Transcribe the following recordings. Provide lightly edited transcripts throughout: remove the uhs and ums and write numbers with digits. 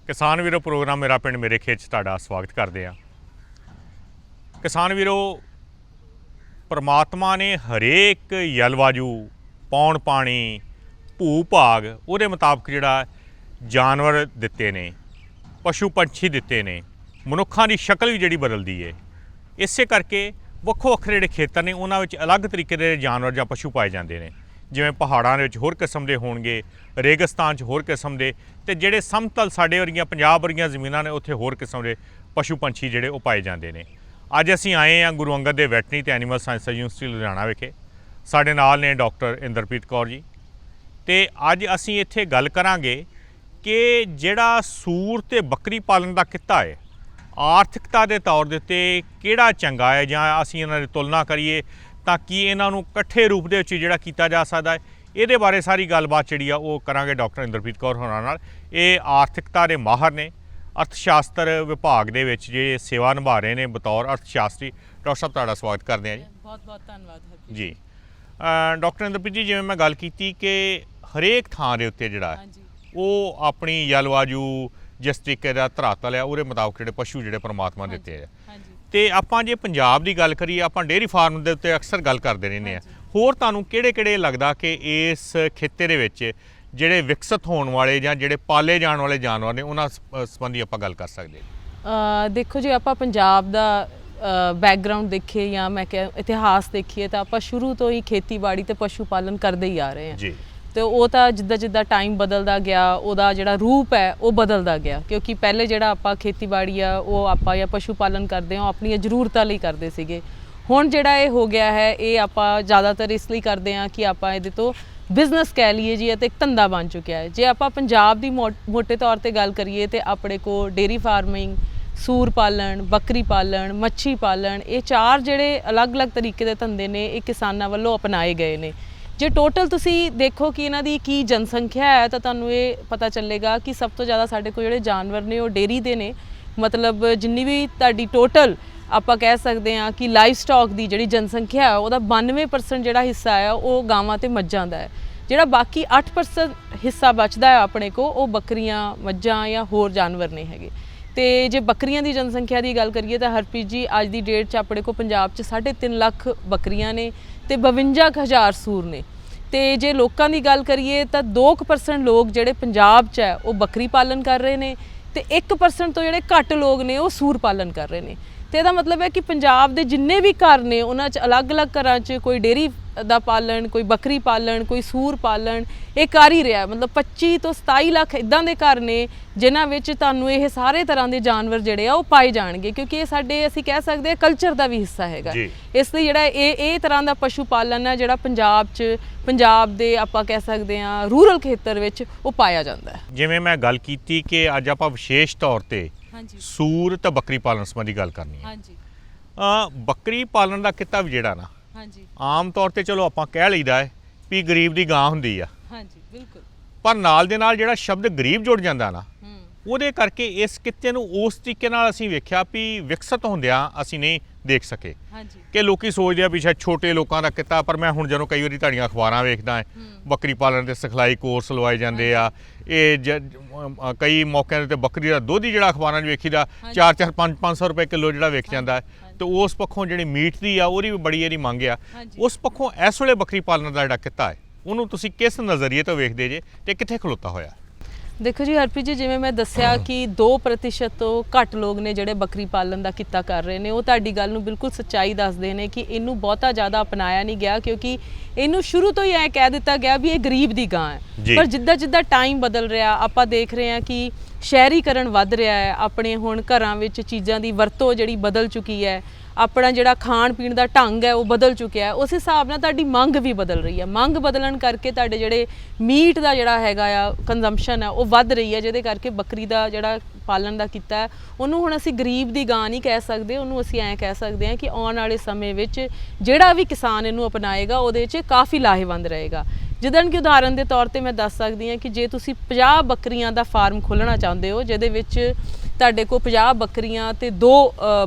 किसान वीरो प्रोग्राम मेरा पिंड मेरे खेत तुहाडा स्वागत करते हैं। किसान वीरो, परमात्मा ने हरेक जलवायु पौण पानी भू भाग उहदे मुताबिक जिहड़ा जानवर दिते ने, पशु पंछी दिते ने, मनुखां दी शक्ल भी जिहड़ी बदलदी है। इसे करके ਵੱਖੋ ਵੱਖਰੇ ਜਿਹੜੇ ਖੇਤਰ ने उन्हां विच अलग तरीके के जानवर ਜਾਂ पशु पाए जाते हैं। जिवें पहाड़ां दे विच होर किस्म के होणगे, रेगिस्तान च होर किस्म के, ते जिहड़े समतल साडे वरगियां पंजाब वरगियां ज़मीनां ने उत्थे होर किस्म के पशु पंछी जिहड़े वो पाए जाते हैं। अज असीं आए हैं गुरु अंगद देव वैटरनरी ते एनीमल साइंस यूनिवर्सिटी लुधियाना विखे। साडे नाल ने डॉक्टर इंद्रप्रीत कौर जी। ते अज असीं इत्थे गल करांगे कि जिहड़ा सूर ते बकरी पालन का किੱਤਾ है, आर्थिकता के तौर के उत्ते किहड़ा चंगा है जां असीं इन्हां दी तुलना करिए तां कि इन्हां नूं इकट्ठे रूप दे विच जिहड़ा कीता जा सकदा है। इहदे बारे सारी गलबात जिहड़ी आ ओह करांगे डॉक्टर इंद्रप्रीत कौर होरां नाल। ये आर्थिकता के माहर ने, अर्थशास्त्र विभाग दे विच जे सेवा निभा रहे हैं बतौर अर्थशास्त्री। डॉक्टर साहब तुहाडा स्वागत करते हैं जी। बहुत बहुत धन्यवाद जी। डॉक्टर इंद्रप्रीत जी, जिवें मैं गल कीती कि हरेक थां दे उत्ते जिहड़ा ਉਹ ਆਪਣੀ ਜਲਵਾਯੂ जिस तरीके का धरातल है ਉਹਦੇ ਮੁਤਾਬਕ ਜਿਹੜੇ ਪਸ਼ੂ ਜਿਹੜੇ ਪਰਮਾਤਮਾ ਦਿੱਤੇ ਆ। ਤੇ ਆਪਾਂ ਜੇ ਪੰਜਾਬ ਦੀ ਗੱਲ ਕਰੀਏ, ਆਪਾਂ ਡੇਅਰੀ ਫਾਰਮ ਦੇ ਉੱਤੇ ਅਕਸਰ ਗੱਲ ਕਰਦੇ ਰਹਿੰਦੇ ਆ। ਹੋਰ ਤੁਹਾਨੂੰ ਕਿਹੜੇ ਲੱਗਦਾ ਕਿ ਇਸ ਖਿੱਤੇ ਦੇ ਵਿੱਚ ਜਿਹੜੇ ਵਿਕਸਿਤ ਹੋਣ ਵਾਲੇ ਜਾਂ ਜਿਹੜੇ ਪਾਲੇ ਜਾਣ ਵਾਲੇ ਜਾਨਵਰ ਨੇ ਉਹਨਾਂ ਸੰਬੰਧੀ ਆਪਾਂ ਗੱਲ ਕਰ ਸਕਦੇ ਹਾਂ? ਦੇਖੋ ਜੀ, ਆਪਾਂ ਪੰਜਾਬ ਦਾ ਬੈਕਗਰਾਉਂਡ ਦੇਖੀਏ ਜਾਂ ਮੈਂ ਕਿਹਾ ਇਤਿਹਾਸ ਦੇਖੀਏ ਤਾਂ ਆਪਾਂ ਸ਼ੁਰੂ ਤੋਂ ਹੀ ਖੇਤੀਬਾੜੀ ਤੇ ਪਸ਼ੂ ਪਾਲਨ ਕਰਦੇ ਹੀ ਆ ਰਹੇ ਹਾਂ ਜੀ। ਤੇ ਉਹ ਤਾਂ ਜਿੱਦਾਂ ਟਾਈਮ ਬਦਲਦਾ ਗਿਆ ਉਹਦਾ ਜਿਹੜਾ ਰੂਪ ਹੈ ਉਹ ਬਦਲਦਾ ਗਿਆ, ਕਿਉਂਕਿ ਪਹਿਲੇ ਜਿਹੜਾ ਆਪਾਂ ਖੇਤੀਬਾੜੀ ਆ ਉਹ ਆਪਾਂ ਜਾਂ ਪਸ਼ੂ ਪਾਲਨ ਕਰਦੇ ਹਾਂ ਆਪਣੀਆਂ ਜ਼ਰੂਰਤਾਂ ਲਈ ਕਰਦੇ ਸੀਗੇ। ਹੁਣ ਜਿਹੜਾ ਇਹ ਹੋ ਗਿਆ ਹੈ ਇਹ ਆਪਾਂ ਜ਼ਿਆਦਾਤਰ ਇਸ ਲਈ ਕਰਦੇ ਹਾਂ ਕਿ ਆਪਾਂ ਇਹਦੇ ਤੋਂ ਬਿਜ਼ਨਸ ਕਹਿ ਲਈਏ ਜੀ, ਅਤੇ ਇੱਕ ਧੰਦਾ ਬਣ ਚੁੱਕਿਆ ਹੈ। ਜੇ ਆਪਾਂ ਪੰਜਾਬ ਦੀ ਮੋਟੇ ਤੌਰ 'ਤੇ ਗੱਲ ਕਰੀਏ ਤਾਂ ਆਪਣੇ ਕੋਲ ਡੇਅਰੀ ਫਾਰਮਿੰਗ, ਸੂਰ ਪਾਲਣ, ਬੱਕਰੀ ਪਾਲਣ, ਮੱਛੀ ਪਾਲਣ, ਇਹ ਚਾਰ ਜਿਹੜੇ ਅਲੱਗ-ਅਲੱਗ ਤਰੀਕੇ ਦੇ ਧੰਦੇ ਨੇ ਇਹ ਕਿਸਾਨਾਂ ਵੱਲੋਂ ਅਪਣਾਏ ਗਏ ਨੇ। ਜੇ ਟੋਟਲ ਤੁਸੀਂ ਦੇਖੋ ਕਿ ਇਹਨਾਂ ਦੀ ਕੀ ਜਨਸੰਖਿਆ ਹੈ ਤਾਂ ਤੁਹਾਨੂੰ ਇਹ ਪਤਾ ਚੱਲੇਗਾ ਕਿ ਸਭ ਤੋਂ ਜ਼ਿਆਦਾ ਸਾਡੇ ਕੋਲ ਜਿਹੜੇ ਜਾਨਵਰ ਨੇ ਉਹ ਡੇਅਰੀ ਦੇ ਨੇ। ਮਤਲਬ ਜਿੰਨੀ ਵੀ ਤੁਹਾਡੀ ਟੋਟਲ ਆਪਾਂ ਕਹਿ ਸਕਦੇ ਹਾਂ ਕਿ ਲਾਈਵ ਸਟਾਕ ਦੀ ਜਿਹੜੀ ਜਨਸੰਖਿਆ ਹੈ ਉਹਦਾ 92% ਜਿਹੜਾ ਹਿੱਸਾ ਹੈ ਉਹ ਗਾਵਾਂ ਤੇ ਮੱਝਾਂ ਦਾ ਹੈ। ਜਿਹੜਾ ਬਾਕੀ 8% ਹਿੱਸਾ ਬਚਦਾ ਹੈ ਆਪਣੇ ਕੋਲ ਉਹ ਬੱਕਰੀਆਂ, ਮੱਝਾਂ ਜਾਂ ਹੋਰ ਜਾਨਵਰ ਨੇ ਹੈਗੇ। ਤੇ ਜੇ ਬੱਕਰੀਆਂ ਦੀ ਜਨਸੰਖਿਆ ਦੀ ਗੱਲ ਕਰੀਏ ਤਾਂ ਹਰਪ੍ਰੀਤ ਜੀ ਅੱਜ ਦੀ ਡੇਟ 'ਚ ਆਪਣੇ ਕੋਲ ਪੰਜਾਬ 'ਚ 3.5 ਲੱਖ ਬੱਕਰੀਆਂ ਨੇ ਤੇ 52,000 ਸੂਰ ਨੇ। ਤੇ ਜੇ ਲੋਕਾਂ ਦੀ ਗੱਲ ਕਰੀਏ ਤਾਂ 2% ਲੋਕ ਜਿਹੜੇ ਪੰਜਾਬ 'ਚ ਹੈ ਉਹ ਬੱਕਰੀ ਪਾਲਣ ਕਰ ਰਹੇ ਨੇ ਤੇ 1% ਤੋਂ ਜਿਹੜੇ ਘੱਟ ਲੋਕ ਨੇ ਉਹ ਸੂਰ ਪਾਲਣ ਕਰ ਰਹੇ ਨੇ। ਤੇ ਇਹਦਾ ਮਤਲਬ ਹੈ ਕਿ ਪੰਜਾਬ ਦੇ ਜਿੰਨੇ ਵੀ ਘਰ ਨੇ ਉਹਨਾਂ 'ਚ ਅਲੱਗ-ਅਲੱਗ ਘਰਾਂ 'ਚ ਕੋਈ ਡੇਅਰੀ ਦਾ ਪਾਲਣ, ਕੋਈ ਬੱਕਰੀ ਪਾਲਣ, ਕੋਈ ਸੂਰ ਪਾਲਣ ਇਹ ਕਰ ਹੀ ਰਿਹਾ। ਮਤਲਬ 25 ਤੋਂ 27 ਲੱਖ ਇੱਦਾਂ ਦੇ ਘਰ ਨੇ ਜਿਨ੍ਹਾਂ ਵਿੱਚ ਤੁਹਾਨੂੰ ਇਹ ਸਾਰੇ ਤਰ੍ਹਾਂ ਦੇ ਜਾਨਵਰ ਜਿਹੜੇ ਆ ਉਹ ਪਾਏ ਜਾਣਗੇ, ਕਿਉਂਕਿ ਇਹ ਸਾਡੇ ਅਸੀਂ ਕਹਿ ਸਕਦੇ ਹਾਂ ਕਲਚਰ ਦਾ ਵੀ ਹਿੱਸਾ ਹੈਗਾ। ਇਸ ਲਈ ਜਿਹੜਾ ਇਹ ਤਰ੍ਹਾਂ ਦਾ ਪਸ਼ੂ ਪਾਲਣ ਹੈ ਜਿਹੜਾ ਪੰਜਾਬ ਦੇ ਆਪਾਂ ਕਹਿ ਸਕਦੇ ਹਾਂ ਰੂਰਲ ਖੇਤਰ ਵਿੱਚ ਉਹ ਪਾਇਆ ਜਾਂਦਾ ਹੈ। ਜਿਵੇਂ ਮੈਂ ਗੱਲ ਕੀਤੀ ਕਿ ਅੱਜ ਆਪਾਂ ਵਿਸ਼ੇਸ਼ ਤੌਰ ਤੇ सूर तो बकरी पालन संबंधी गल करनी है। बकरी पालन का किता भी जिहड़ा ना आम तौर पर चलो आपां कह लईदा है भी गरीब की गां हुंदी आ, पर नाल दे नाल जिहड़ा शब्द गरीब जुड़ जांदा ना ਉਹਦੇ ਕਰਕੇ ਇਸ ਕਿੱਤੇ ਨੂੰ ਉਸ ਤਰੀਕੇ ਨਾਲ ਅਸੀਂ ਵੇਖਿਆ ਵੀ ਵਿਕਸਿਤ ਹੁੰਦਿਆਂ ਅਸੀਂ ਨਹੀਂ ਦੇਖ ਸਕੇ ਕਿ ਲੋਕੀ ਸੋਚਦੇ ਆ ਵੀ ਸ਼ਾਇਦ ਛੋਟੇ ਲੋਕਾਂ ਦਾ ਕਿੱਤਾ। ਪਰ ਮੈਂ ਹੁਣ ਜਦੋਂ ਕਈ ਵਾਰੀ ਤੁਹਾਡੀਆਂ ਅਖਬਾਰਾਂ ਵੇਖਦਾ ਹੈ ਬੱਕਰੀ ਪਾਲਣ ਦੇ ਸਿਖਲਾਈ ਕੋਰਸ ਲਵਾਏ ਜਾਂਦੇ ਆ। ਇਹ ਕਈ ਮੌਕਿਆਂ 'ਤੇ ਬੱਕਰੀ ਦਾ ਦੁੱਧ ਹੀ ਜਿਹੜਾ ਅਖਬਾਰਾਂ 'ਚ ਵੇਖੀਦਾ 4-4, 500 ਰੁਪਏ ਕਿਲੋ ਜਿਹੜਾ ਵੇਖ ਜਾਂਦਾ ਹੈ। ਤੇ ਉਸ ਪੱਖੋਂ ਜਿਹੜੀ ਮੀਟ ਦੀ ਆ ਉਹਦੀ ਵੀ ਬੜੀ ਇਹਦੀ ਮੰਗ ਆ। ਉਸ ਪੱਖੋਂ ਇਸ ਵੇਲੇ ਬੱਕਰੀ ਪਾਲਣ ਦਾ ਜਿਹੜਾ ਕਿੱਤਾ ਹੈ ਉਹਨੂੰ ਤੁਸੀਂ ਕਿਸ ਨਜ਼ਰੀਏ ਤੋਂ ਵੇਖਦੇ ਜੇ ਤੇ ਕਿੱਥੇ ਖਲੋਤਾ ਹੋਇਆ? ਦੇਖੋ ਜੀ ਹਰਪ੍ਰੀਤ ਜੀ, ਜਿਵੇਂ ਮੈਂ ਦੱਸਿਆ ਕਿ 2% ਤੋਂ ਘੱਟ ਲੋਕ ਨੇ ਜਿਹੜੇ ਬੱਕਰੀ ਪਾਲਣ ਦਾ ਕਿੱਤਾ ਕਰ ਰਹੇ ਨੇ। ਉਹ ਤੁਹਾਡੀ ਗੱਲ ਨੂੰ ਬਿਲਕੁਲ ਸੱਚਾਈ ਦੱਸਦੇ ਨੇ ਕਿ ਇਹਨੂੰ ਬਹੁਤਾ ਜ਼ਿਆਦਾ ਅਪਣਾਇਆ ਨਹੀਂ ਗਿਆ, ਕਿਉਂਕਿ ਇਹਨੂੰ ਸ਼ੁਰੂ ਤੋਂ ਹੀ ਐਂ ਕਹਿ ਦਿੱਤਾ ਗਿਆ ਵੀ ਇਹ ਗਰੀਬ ਦੀ ਗਾਂ ਹੈ। ਪਰ ਜਿੱਦਾਂ ਟਾਈਮ ਬਦਲ ਰਿਹਾ ਆਪਾਂ ਦੇਖ ਰਹੇ ਹਾਂ ਕਿ ਸ਼ਹਿਰੀਕਰਨ ਵੱਧ ਰਿਹਾ ਹੈ। ਆਪਣੇ ਹੁਣ ਘਰਾਂ ਵਿੱਚ ਚੀਜ਼ਾਂ ਦੀ ਵਰਤੋਂ ਜਿਹੜੀ ਬਦਲ ਚੁੱਕੀ ਹੈ। ਆਪਣਾ ਜਿਹੜਾ ਖਾਣ ਪੀਣ ਦਾ ਢੰਗ ਹੈ ਉਹ ਬਦਲ ਚੁੱਕਿਆ ਹੈ। ਉਸ ਹਿਸਾਬ ਨਾਲ ਤੁਹਾਡੀ ਮੰਗ ਵੀ ਬਦਲ ਰਹੀ ਹੈ। ਮੰਗ ਬਦਲਣ ਕਰਕੇ ਤੁਹਾਡੇ ਜਿਹੜੇ ਮੀਟ ਦਾ ਜਿਹੜਾ ਹੈਗਾ ਆ ਕੰਜ਼ੰਪਸ਼ਨ ਹੈ ਉਹ ਵੱਧ ਰਹੀ ਹੈ, ਜਿਹਦੇ ਕਰਕੇ ਬੱਕਰੀ ਦਾ ਜਿਹੜਾ ਪਾਲਣ ਦਾ ਕੀਤਾ ਹੈ ਉਹਨੂੰ ਹੁਣ ਅਸੀਂ ਗਰੀਬ ਦੀ ਗਾਂ ਨਹੀਂ ਕਹਿ ਸਕਦੇ। ਉਹਨੂੰ ਅਸੀਂ ਐਂ ਕਹਿ ਸਕਦੇ ਹਾਂ ਕਿ ਆਉਣ ਵਾਲੇ ਸਮੇਂ ਵਿੱਚ ਜਿਹੜਾ ਵੀ ਕਿਸਾਨ ਇਹਨੂੰ ਅਪਣਾਏਗਾ ਉਹਦੇ 'ਚ ਕਾਫੀ ਲਾਹੇਵੰਦ ਰਹੇਗਾ। ਜਿੱਦਾਂ ਕਿ ਉਦਾਹਰਨ ਦੇ ਤੌਰ 'ਤੇ ਮੈਂ ਦੱਸ ਸਕਦੀ ਹਾਂ ਕਿ ਜੇ ਤੁਸੀਂ 50 ਬੱਕਰੀਆਂ ਦਾ ਫਾਰਮ ਖੋਲ੍ਹਣਾ ਚਾਹੁੰਦੇ ਹੋ ਜਿਹਦੇ ਵਿੱਚ ਤੁਹਾਡੇ ਕੋਲ 50 ਬੱਕਰੀਆਂ ਤੇ 2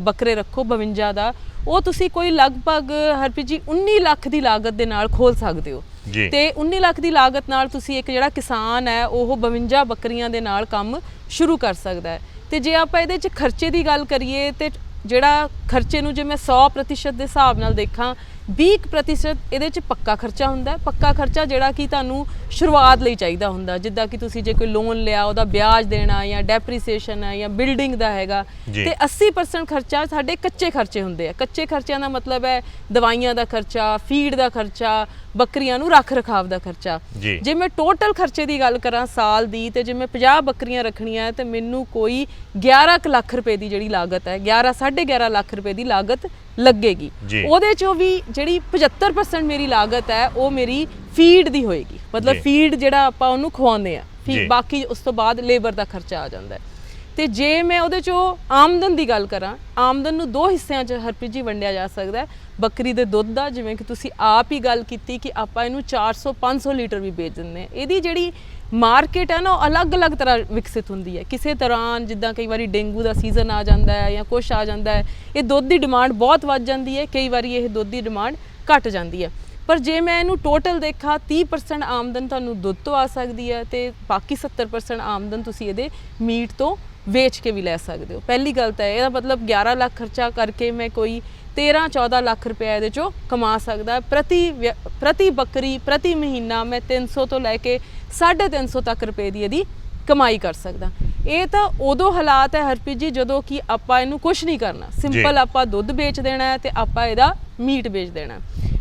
ਬੱਕਰੇ ਰੱਖੋ 52 ਦਾ, ਉਹ ਤੁਸੀਂ ਕੋਈ ਲਗਭਗ ਹਰਪ੍ਰੀਤ ਜੀ 19 ਲੱਖ ਦੀ ਲਾਗਤ ਦੇ ਨਾਲ ਖੋਲ ਸਕਦੇ ਹੋ। ਤੇ 19 ਲੱਖ ਦੀ ਲਾਗਤ ਨਾਲ ਤੁਸੀਂ ਇੱਕ ਜਿਹੜਾ ਕਿਸਾਨ ਹੈ ਉਹ 52 ਬੱਕਰੀਆਂ ਦੇ ਨਾਲ ਕੰਮ ਸ਼ੁਰੂ ਕਰ ਸਕਦਾ ਹੈ। ਤੇ ਜੇ ਆਪਾਂ ਇਹਦੇ 'ਚ ਖਰਚੇ ਦੀ ਗੱਲ ਕਰੀਏ ਤੇ ਜਿਹੜਾ ਖਰਚੇ ਨੂੰ ਜੇ ਮੈਂ 100% ਦੇ ਹਿਸਾਬ ਨਾਲ ਦੇਖਾਂ 20% ਇਹਦੇ 'ਚ ਪੱਕਾ ਖਰਚਾ ਹੁੰਦਾ। ਪੱਕਾ ਖਰਚਾ ਜਿਹੜਾ ਕਿ ਤੁਹਾਨੂੰ ਸ਼ੁਰੂਆਤ ਲਈ ਚਾਹੀਦਾ ਹੁੰਦਾ, ਜਿੱਦਾਂ ਕਿ ਤੁਸੀਂ ਜੇ ਕੋਈ ਲੋਨ ਲਿਆ ਉਹਦਾ ਵਿਆਜ ਦੇਣਾ ਜਾਂ ਡੈਪਰੀਸੀਏਸ਼ਨ ਹੈ ਜਾਂ ਬਿਲਡਿੰਗ ਦਾ ਹੈਗਾ। ਤੇ 80% ਖਰਚਾ ਸਾਡੇ ਕੱਚੇ ਖਰਚੇ ਹੁੰਦੇ ਆ। ਕੱਚੇ ਖਰਚਿਆਂ ਦਾ ਮਤਲਬ ਹੈ ਦਵਾਈਆਂ ਦਾ ਖਰਚਾ, ਫੀਡ ਦਾ ਖਰਚਾ, ਬੱਕਰੀਆਂ ਨੂੰ ਰੱਖ ਰਖਾਵ ਦਾ ਖਰਚਾ। ਜੇ ਮੈਂ ਟੋਟਲ ਖਰਚੇ ਦੀ ਗੱਲ ਕਰਾਂ ਸਾਲ ਦੀ, ਤੇ ਜੇ ਮੈਂ 50 ਬੱਕਰੀਆਂ ਰੱਖਣੀਆਂ ਤੇ ਮੈਨੂੰ ਕੋਈ 11 ਲੱਖ ਰੁਪਏ ਦੀ ਜਿਹੜੀ ਲਾਗਤ ਹੈ, 11.5 ਲੱਖ ਰੁਪਏ ਦੀ ਲਾਗਤ ਲੱਗੇਗੀ। ਉਹਦੇ ਚੋਂ ਵੀ ਜਿਹੜੀ 75% ਮੇਰੀ ਲਾਗਤ ਹੈ ਉਹ ਮੇਰੀ ਫੀਡ ਦੀ ਹੋਏਗੀ, ਮਤਲਬ ਫੀਡ ਜਿਹੜਾ ਆਪਾਂ ਉਹਨੂੰ ਖਵਾਉਂਦੇ ਆ, ਬਾਕੀ ਉਸ ਤੋਂ ਬਾਅਦ ਲੇਬਰ ਦਾ ਖਰਚਾ ਆ ਜਾਂਦਾ ਹੈ। ਤੇ ਜੇ ਮੈਂ ਉਹਦੇ ਚੋਂ ਆਮਦਨ ਦੀ ਗੱਲ ਕਰਾਂ, ਆਮਦਨ ਨੂੰ 2 ਹਿੱਸਿਆਂ 'ਚ ਹਰਪ੍ਰੀਤ ਜੀ ਵੰਡਿਆ ਜਾ ਸਕਦਾ ਹੈ। ਬੱਕਰੀ ਦੇ ਦੁੱਧ ਦਾ, ਜਿਵੇਂ ਕਿ ਤੁਸੀਂ ਆਪ ਹੀ ਗੱਲ ਕੀਤੀ ਕਿ ਆਪਾਂ ਇਹਨੂੰ 400-500 ਲੀਟਰ ਵੀ ਵੇਚ ਦਿੰਦੇ ਹਾਂ। ਇਹਦੀ ਜਿਹੜੀ ਮਾਰਕੀਟ ਹੈ ਨਾ ਉਹ ਅਲੱਗ-ਅਲੱਗ ਤਰ੍ਹਾਂ ਵਿਕਸਿਤ ਹੁੰਦੀ ਹੈ। ਕਿਸੇ ਤਰ੍ਹਾਂ ਜਿੱਦਾਂ ਕਈ ਵਾਰੀ ਡੇਂਗੂ ਦਾ ਸੀਜ਼ਨ ਆ ਜਾਂਦਾ ਹੈ ਜਾਂ ਕੁਛ ਆ ਜਾਂਦਾ ਹੈ, ਇਹ ਦੁੱਧ ਦੀ ਡਿਮਾਂਡ ਬਹੁਤ ਵੱਧ ਜਾਂਦੀ ਹੈ, ਕਈ ਵਾਰੀ ਇਹ ਦੁੱਧ ਦੀ ਡਿਮਾਂਡ ਘਟ ਜਾਂਦੀ ਹੈ। ਪਰ ਜੇ ਮੈਂ ਇਹਨੂੰ ਟੋਟਲ ਦੇਖਾਂ 30% ਆਮਦਨ ਤੁਹਾਨੂੰ ਦੁੱਧ ਤੋਂ ਆ ਸਕਦੀ ਹੈ ਤੇ ਬਾਕੀ 70% ਆਮਦਨ ਤੁਸੀਂ ਇਹਦੇ ਮੀਟ ਤੋਂ ਵੇਚ ਕੇ ਵੀ ਲੈ ਸਕਦੇ ਹੋ। ਪਹਿਲੀ ਗੱਲ ਤਾਂ ਇਹਦਾ ਮਤਲਬ 11 ਲੱਖ ਖਰਚਾ ਕਰਕੇ ਮੈਂ ਕੋਈ 13-14 ਲੱਖ ਰੁਪਏ ਇਹਦੇ ਚੋਂ ਕਮਾ ਸਕਦਾ। ਪ੍ਰਤੀ ਬੱਕਰੀ ਪ੍ਰਤੀ ਮਹੀਨਾ ਮੈਂ 300 ਤੋਂ ਲੈ ਕੇ 350 ਤੱਕ ਰੁਪਏ ਦੀ ਇਹਦੀ ਕਮਾਈ ਕਰ ਸਕਦਾ। ਇਹ ਤਾਂ ਉਦੋਂ ਹਾਲਾਤ ਹੈ ਹਰਪ੍ਰੀਤ ਜੀ ਜਦੋਂ ਕਿ ਆਪਾਂ ਇਹਨੂੰ ਕੁਝ ਨਹੀਂ ਕਰਨਾ, ਸਿੰਪਲ ਆਪਾਂ ਦੁੱਧ ਵੇਚ ਦੇਣਾ ਹੈ ਤੇ ਆਪਾਂ ਇਹਦਾ ਮੀਟ ਵੇਚ ਦੇਣਾ।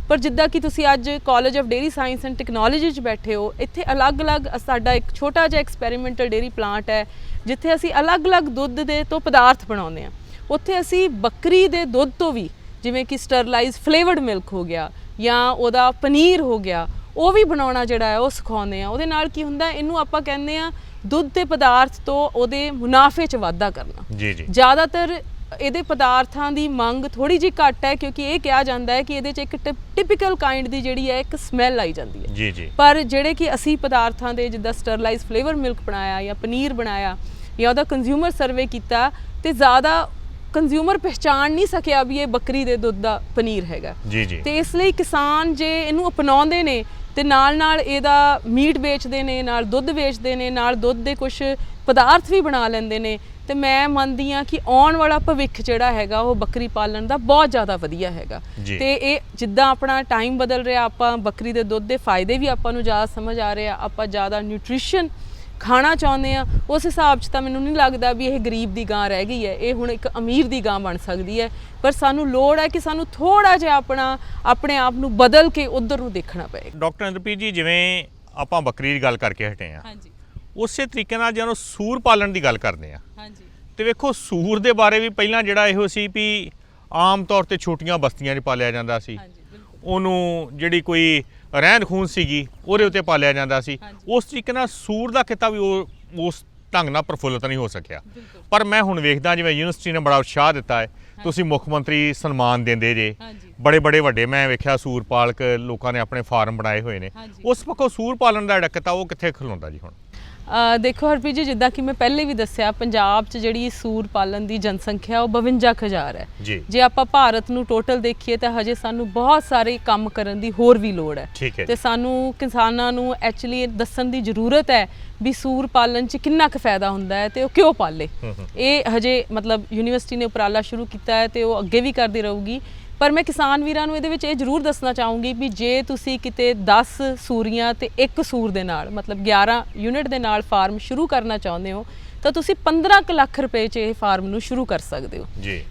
ਪਰ ਜਿੱਦਾਂ ਕਿ ਤੁਸੀਂ ਅੱਜ college of dairy science and technology 'ਚ ਬੈਠੇ ਹੋ, ਇੱਥੇ ਅਲੱਗ-ਅਲੱਗ ਸਾਡਾ ਇੱਕ ਛੋਟਾ ਜਿਹਾ ਐਕਸਪੈਰੀਮੈਂਟਲ ਡੇਅਰੀ ਪਲਾਂਟ ਹੈ ਜਿੱਥੇ ਅਸੀਂ ਅਲੱਗ-ਅਲੱਗ ਦੁੱਧ ਦੇ ਤੋਂ ਪਦਾਰਥ ਬਣਾਉਂਦੇ ਹਾਂ। ਉੱਥੇ ਅਸੀਂ ਬੱਕਰੀ ਦੇ ਦੁੱਧ ਤੋਂ ਵੀ, ਜਿਵੇਂ ਕਿ ਸਟਰਲਾਈਜ਼ ਫਲੇਵਰਡ ਮਿਲਕ ਹੋ ਗਿਆ ਜਾਂ ਉਹਦਾ ਪਨੀਰ ਹੋ ਗਿਆ, ਉਹ ਵੀ ਬਣਾਉਣਾ ਜਿਹੜਾ ਹੈ ਉਹ ਸਿਖਾਉਂਦੇ ਆ। ਉਹਦੇ ਨਾਲ ਕੀ ਹੁੰਦਾ, ਇਹਨੂੰ ਆਪਾਂ ਕਹਿੰਦੇ ਆ ਦੁੱਧ ਦੇ ਪਦਾਰਥ ਤੋਂ ਉਹਦੇ ਮੁਨਾਫੇ 'ਚ ਵਾਧਾ ਕਰਨਾ। ਜ਼ਿਆਦਾਤਰ ਇਹਦੇ ਪਦਾਰਥਾਂ ਦੀ ਮੰਗ ਥੋੜੀ ਜਿਹੀ ਘੱਟ ਹੈ ਕਿਉਂਕਿ ਇਹ ਕਿਹਾ ਜਾਂਦਾ ਹੈ ਕਿ ਇਹਦੇ 'ਚ ਇੱਕ ਟਿਪੀਕਲ ਕਾਈਂਡ ਦੀ ਜਿਹੜੀ ਹੈ ਇੱਕ ਸਮੈਲ ਆਈ ਜਾਂਦੀ ਹੈ। ਪਰ ਜਿਹੜੇ ਕਿ ਅਸੀਂ ਪਦਾਰਥਾਂ ਦੇ ਜਿੱਦਾਂ ਸਟਰਲਾਈਜ਼ ਫਲੇਵਰ ਮਿਲਕ ਬਣਾਇਆ ਜਾਂ ਪਨੀਰ ਬਣਾਇਆ ਜਾਂ ਉਹਦਾ ਕੰਜ਼ਿਊਮਰ ਸਰਵੇ ਕੀਤਾ ਤੇ ਜ਼ਿਆਦਾ ਕੰਜ਼ਿਊਮਰ ਪਹਿਚਾਣ ਨਹੀਂ ਸਕਿਆ ਵੀ ਇਹ ਬੱਕਰੀ ਦੇ ਦੁੱਧ ਦਾ ਪਨੀਰ ਹੈਗਾ। ਤੇ ਇਸ ਲਈ ਕਿਸਾਨ ਜੇ ਇਹਨੂੰ ਅਪਣਾਉਂਦੇ ਨੇ ਤੇ ਨਾਲ ਇਹਦਾ ਮੀਟ ਵੇਚਦੇ ਨੇ, ਨਾਲ ਦੁੱਧ ਵੇਚਦੇ ਨੇ, ਨਾਲ ਦੁੱਧ ਦੇ ਕੁਝ ਪਦਾਰਥ ਵੀ ਬਣਾ ਲੈਂਦੇ ਨੇ, ਤੇ ਮੈਂ ਮੰਨਦੀ ਹਾਂ ਕਿ ਆਉਣ ਵਾਲਾ ਭਵਿੱਖ ਜਿਹੜਾ ਹੈਗਾ ਉਹ ਬੱਕਰੀ ਪਾਲਣ ਦਾ ਬਹੁਤ ਜ਼ਿਆਦਾ ਵਧੀਆ ਹੈਗਾ। ਤੇ ਇਹ ਜਿੱਦਾਂ ਆਪਣਾ ਟਾਈਮ ਬਦਲ ਰਿਹਾ, ਆਪਾਂ ਬੱਕਰੀ ਦੇ ਦੁੱਧ ਦੇ ਫਾਇਦੇ ਵੀ ਆਪਾਂ ਨੂੰ ਜ਼ਿਆਦਾ ਸਮਝ ਆ ਰਿਹਾ, ਆਪਾਂ ਜ਼ਿਆਦਾ ਨਿਊਟ੍ਰੀਸ਼ਨ ਖਾਣਾ ਚਾਹੁੰਦੇ ਆ, ਉਸ ਹਿਸਾਬ 'ਚ ਤਾਂ ਮੈਨੂੰ ਨਹੀਂ ਲੱਗਦਾ ਵੀ ਇਹ ਗਰੀਬ ਦੀ ਗਾਂ ਰਹਿ ਗਈ ਹੈ, ਇਹ ਹੁਣ ਇੱਕ ਅਮੀਰ ਦੀ ਗਾਂ ਬਣ ਸਕਦੀ ਹੈ। ਪਰ ਸਾਨੂੰ ਲੋੜ ਹੈ ਕਿ ਸਾਨੂੰ ਥੋੜਾ ਜਿਹਾ ਆਪਣੇ ਆਪ ਨੂੰ ਬਦਲ ਕੇ ਉਧਰ ਨੂੰ ਦੇਖਣਾ ਪਏਗਾ। ਡਾਕਟਰ ਇੰਦਰਪ੍ਰੀਤ ਜੀ, ਜਿਵੇਂ ਆਪਾਂ ਬੱਕਰੀ ਦੀ ਗੱਲ ਕਰਕੇ ਹਟੇ ਆ, ਉਸੇ ਤਰੀਕੇ ਨਾਲ ਜਦੋਂ ਸੂਰ ਪਾਲਣ ਦੀ ਗੱਲ ਕਰਦੇ ਆ, ਤੇ ਵੇਖੋ ਸੂਰ ਦੇ ਬਾਰੇ ਵੀ ਪਹਿਲਾਂ ਜਿਹੜਾ ਇਹੋ ਸੀ ਵੀ ਆਮ ਤੌਰ ਤੇ ਛੋਟੀਆਂ ਬਸਤੀਆਂ 'ਚ ਪਾਲਿਆ ਜਾਂਦਾ ਸੀ, ਉਹਨੂੰ ਜਿਹੜੀ ਕੋਈ ਰਹਿੰਦ ਖੂੰਦ ਸੀਗੀ ਉਹਦੇ ਉੱਤੇ ਪਾਲਿਆ ਜਾਂਦਾ ਸੀ। ਉਸ ਤਰੀਕੇ ਨਾਲ ਸੂਰ ਦਾ ਕਿੱਤਾ ਵੀ ਉਸ ਢੰਗ ਨਾਲ ਪ੍ਰਫੁੱਲਤ ਨਹੀਂ ਹੋ ਸਕਿਆ। ਪਰ ਮੈਂ ਹੁਣ ਵੇਖਦਾ ਜਿਵੇਂ ਯੂਨੀਵਰਸਿਟੀ ਨੇ ਬੜਾ ਉਤਸ਼ਾਹ ਦਿੱਤਾ ਹੈ, ਤੁਸੀਂ ਮੁੱਖ ਮੰਤਰੀ ਸਨਮਾਨ ਦਿੰਦੇ ਜੇ, ਬੜੇ ਵੱਡੇ ਮੈਂ ਵੇਖਿਆ ਸੂਰ ਪਾਲਕ ਲੋਕਾਂ ਨੇ ਆਪਣੇ ਫਾਰਮ ਬਣਾਏ ਹੋਏ ਨੇ। ਉਸ ਪੱਖੋਂ ਸੂਰ ਪਾਲਣ ਦਾ ਜਿਹੜਾ ਕਿੱਤਾ ਉਹ ਕਿੱਥੇ ਖਲੋਂਦਾ ਜੀ ਹੁਣ? ਦੇਖੋ ਹਰਪ੍ਰੀਤ ਜੀ, ਜਿੱਦਾਂ ਕਿ ਮੈਂ ਪਹਿਲੇ ਵੀ ਦੱਸਿਆ, ਪੰਜਾਬ 'ਚ ਜਿਹੜੀ ਸੂਰ ਪਾਲਣ ਦੀ ਜਨਸੰਖਿਆ ਉਹ 52,000 ਹੈ। ਜੇ ਆਪਾਂ ਭਾਰਤ ਨੂੰ ਟੋਟਲ ਦੇਖੀਏ ਤਾਂ ਹਜੇ ਸਾਨੂੰ ਬਹੁਤ ਸਾਰੇ ਕੰਮ ਕਰਨ ਦੀ ਹੋਰ ਵੀ ਲੋੜ ਹੈ। ਤੇ ਸਾਨੂੰ ਕਿਸਾਨਾਂ ਨੂੰ ਐਕਚੁਅਲੀ ਦੱਸਣ ਦੀ ਜ਼ਰੂਰਤ ਹੈ ਵੀ ਸੂਰ ਪਾਲਣ 'ਚ ਕਿੰਨਾ ਕੁ ਫਾਇਦਾ ਹੁੰਦਾ ਹੈ ਤੇ ਉਹ ਕਿਉਂ ਪਾਲੇ। ਇਹ ਹਜੇ ਮਤਲਬ ਯੂਨੀਵਰਸਿਟੀ ਨੇ ਉਪਰਾਲਾ ਸ਼ੁਰੂ ਕੀਤਾ ਹੈ ਤੇ ਉਹ ਅੱਗੇ ਵੀ ਕਰਦੀ ਰਹੂਗੀ। ਪਰ ਮੈਂ ਕਿਸਾਨ ਵੀਰਾਂ ਨੂੰ ਇਹਦੇ ਵਿੱਚ ਇਹ ਜ਼ਰੂਰ ਦੱਸਣਾ ਚਾਹੂੰਗੀ ਵੀ ਜੇ ਤੁਸੀਂ ਕਿਤੇ 10 ਸੂਰੀਆਂ ਤੇ 1 ਸੂਰ ਦੇ ਨਾਲ ਮਤਲਬ 11 ਯੂਨਿਟ ਦੇ ਨਾਲ ਫਾਰਮ ਸ਼ੁਰੂ ਕਰਨਾ ਚਾਹੁੰਦੇ ਹੋ ਤਾਂ ਤੁਸੀਂ 15 ਲੱਖ ਰੁਪਏ 'ਚ ਇਹ ਫਾਰਮ ਨੂੰ ਸ਼ੁਰੂ ਕਰ ਸਕਦੇ ਹੋ।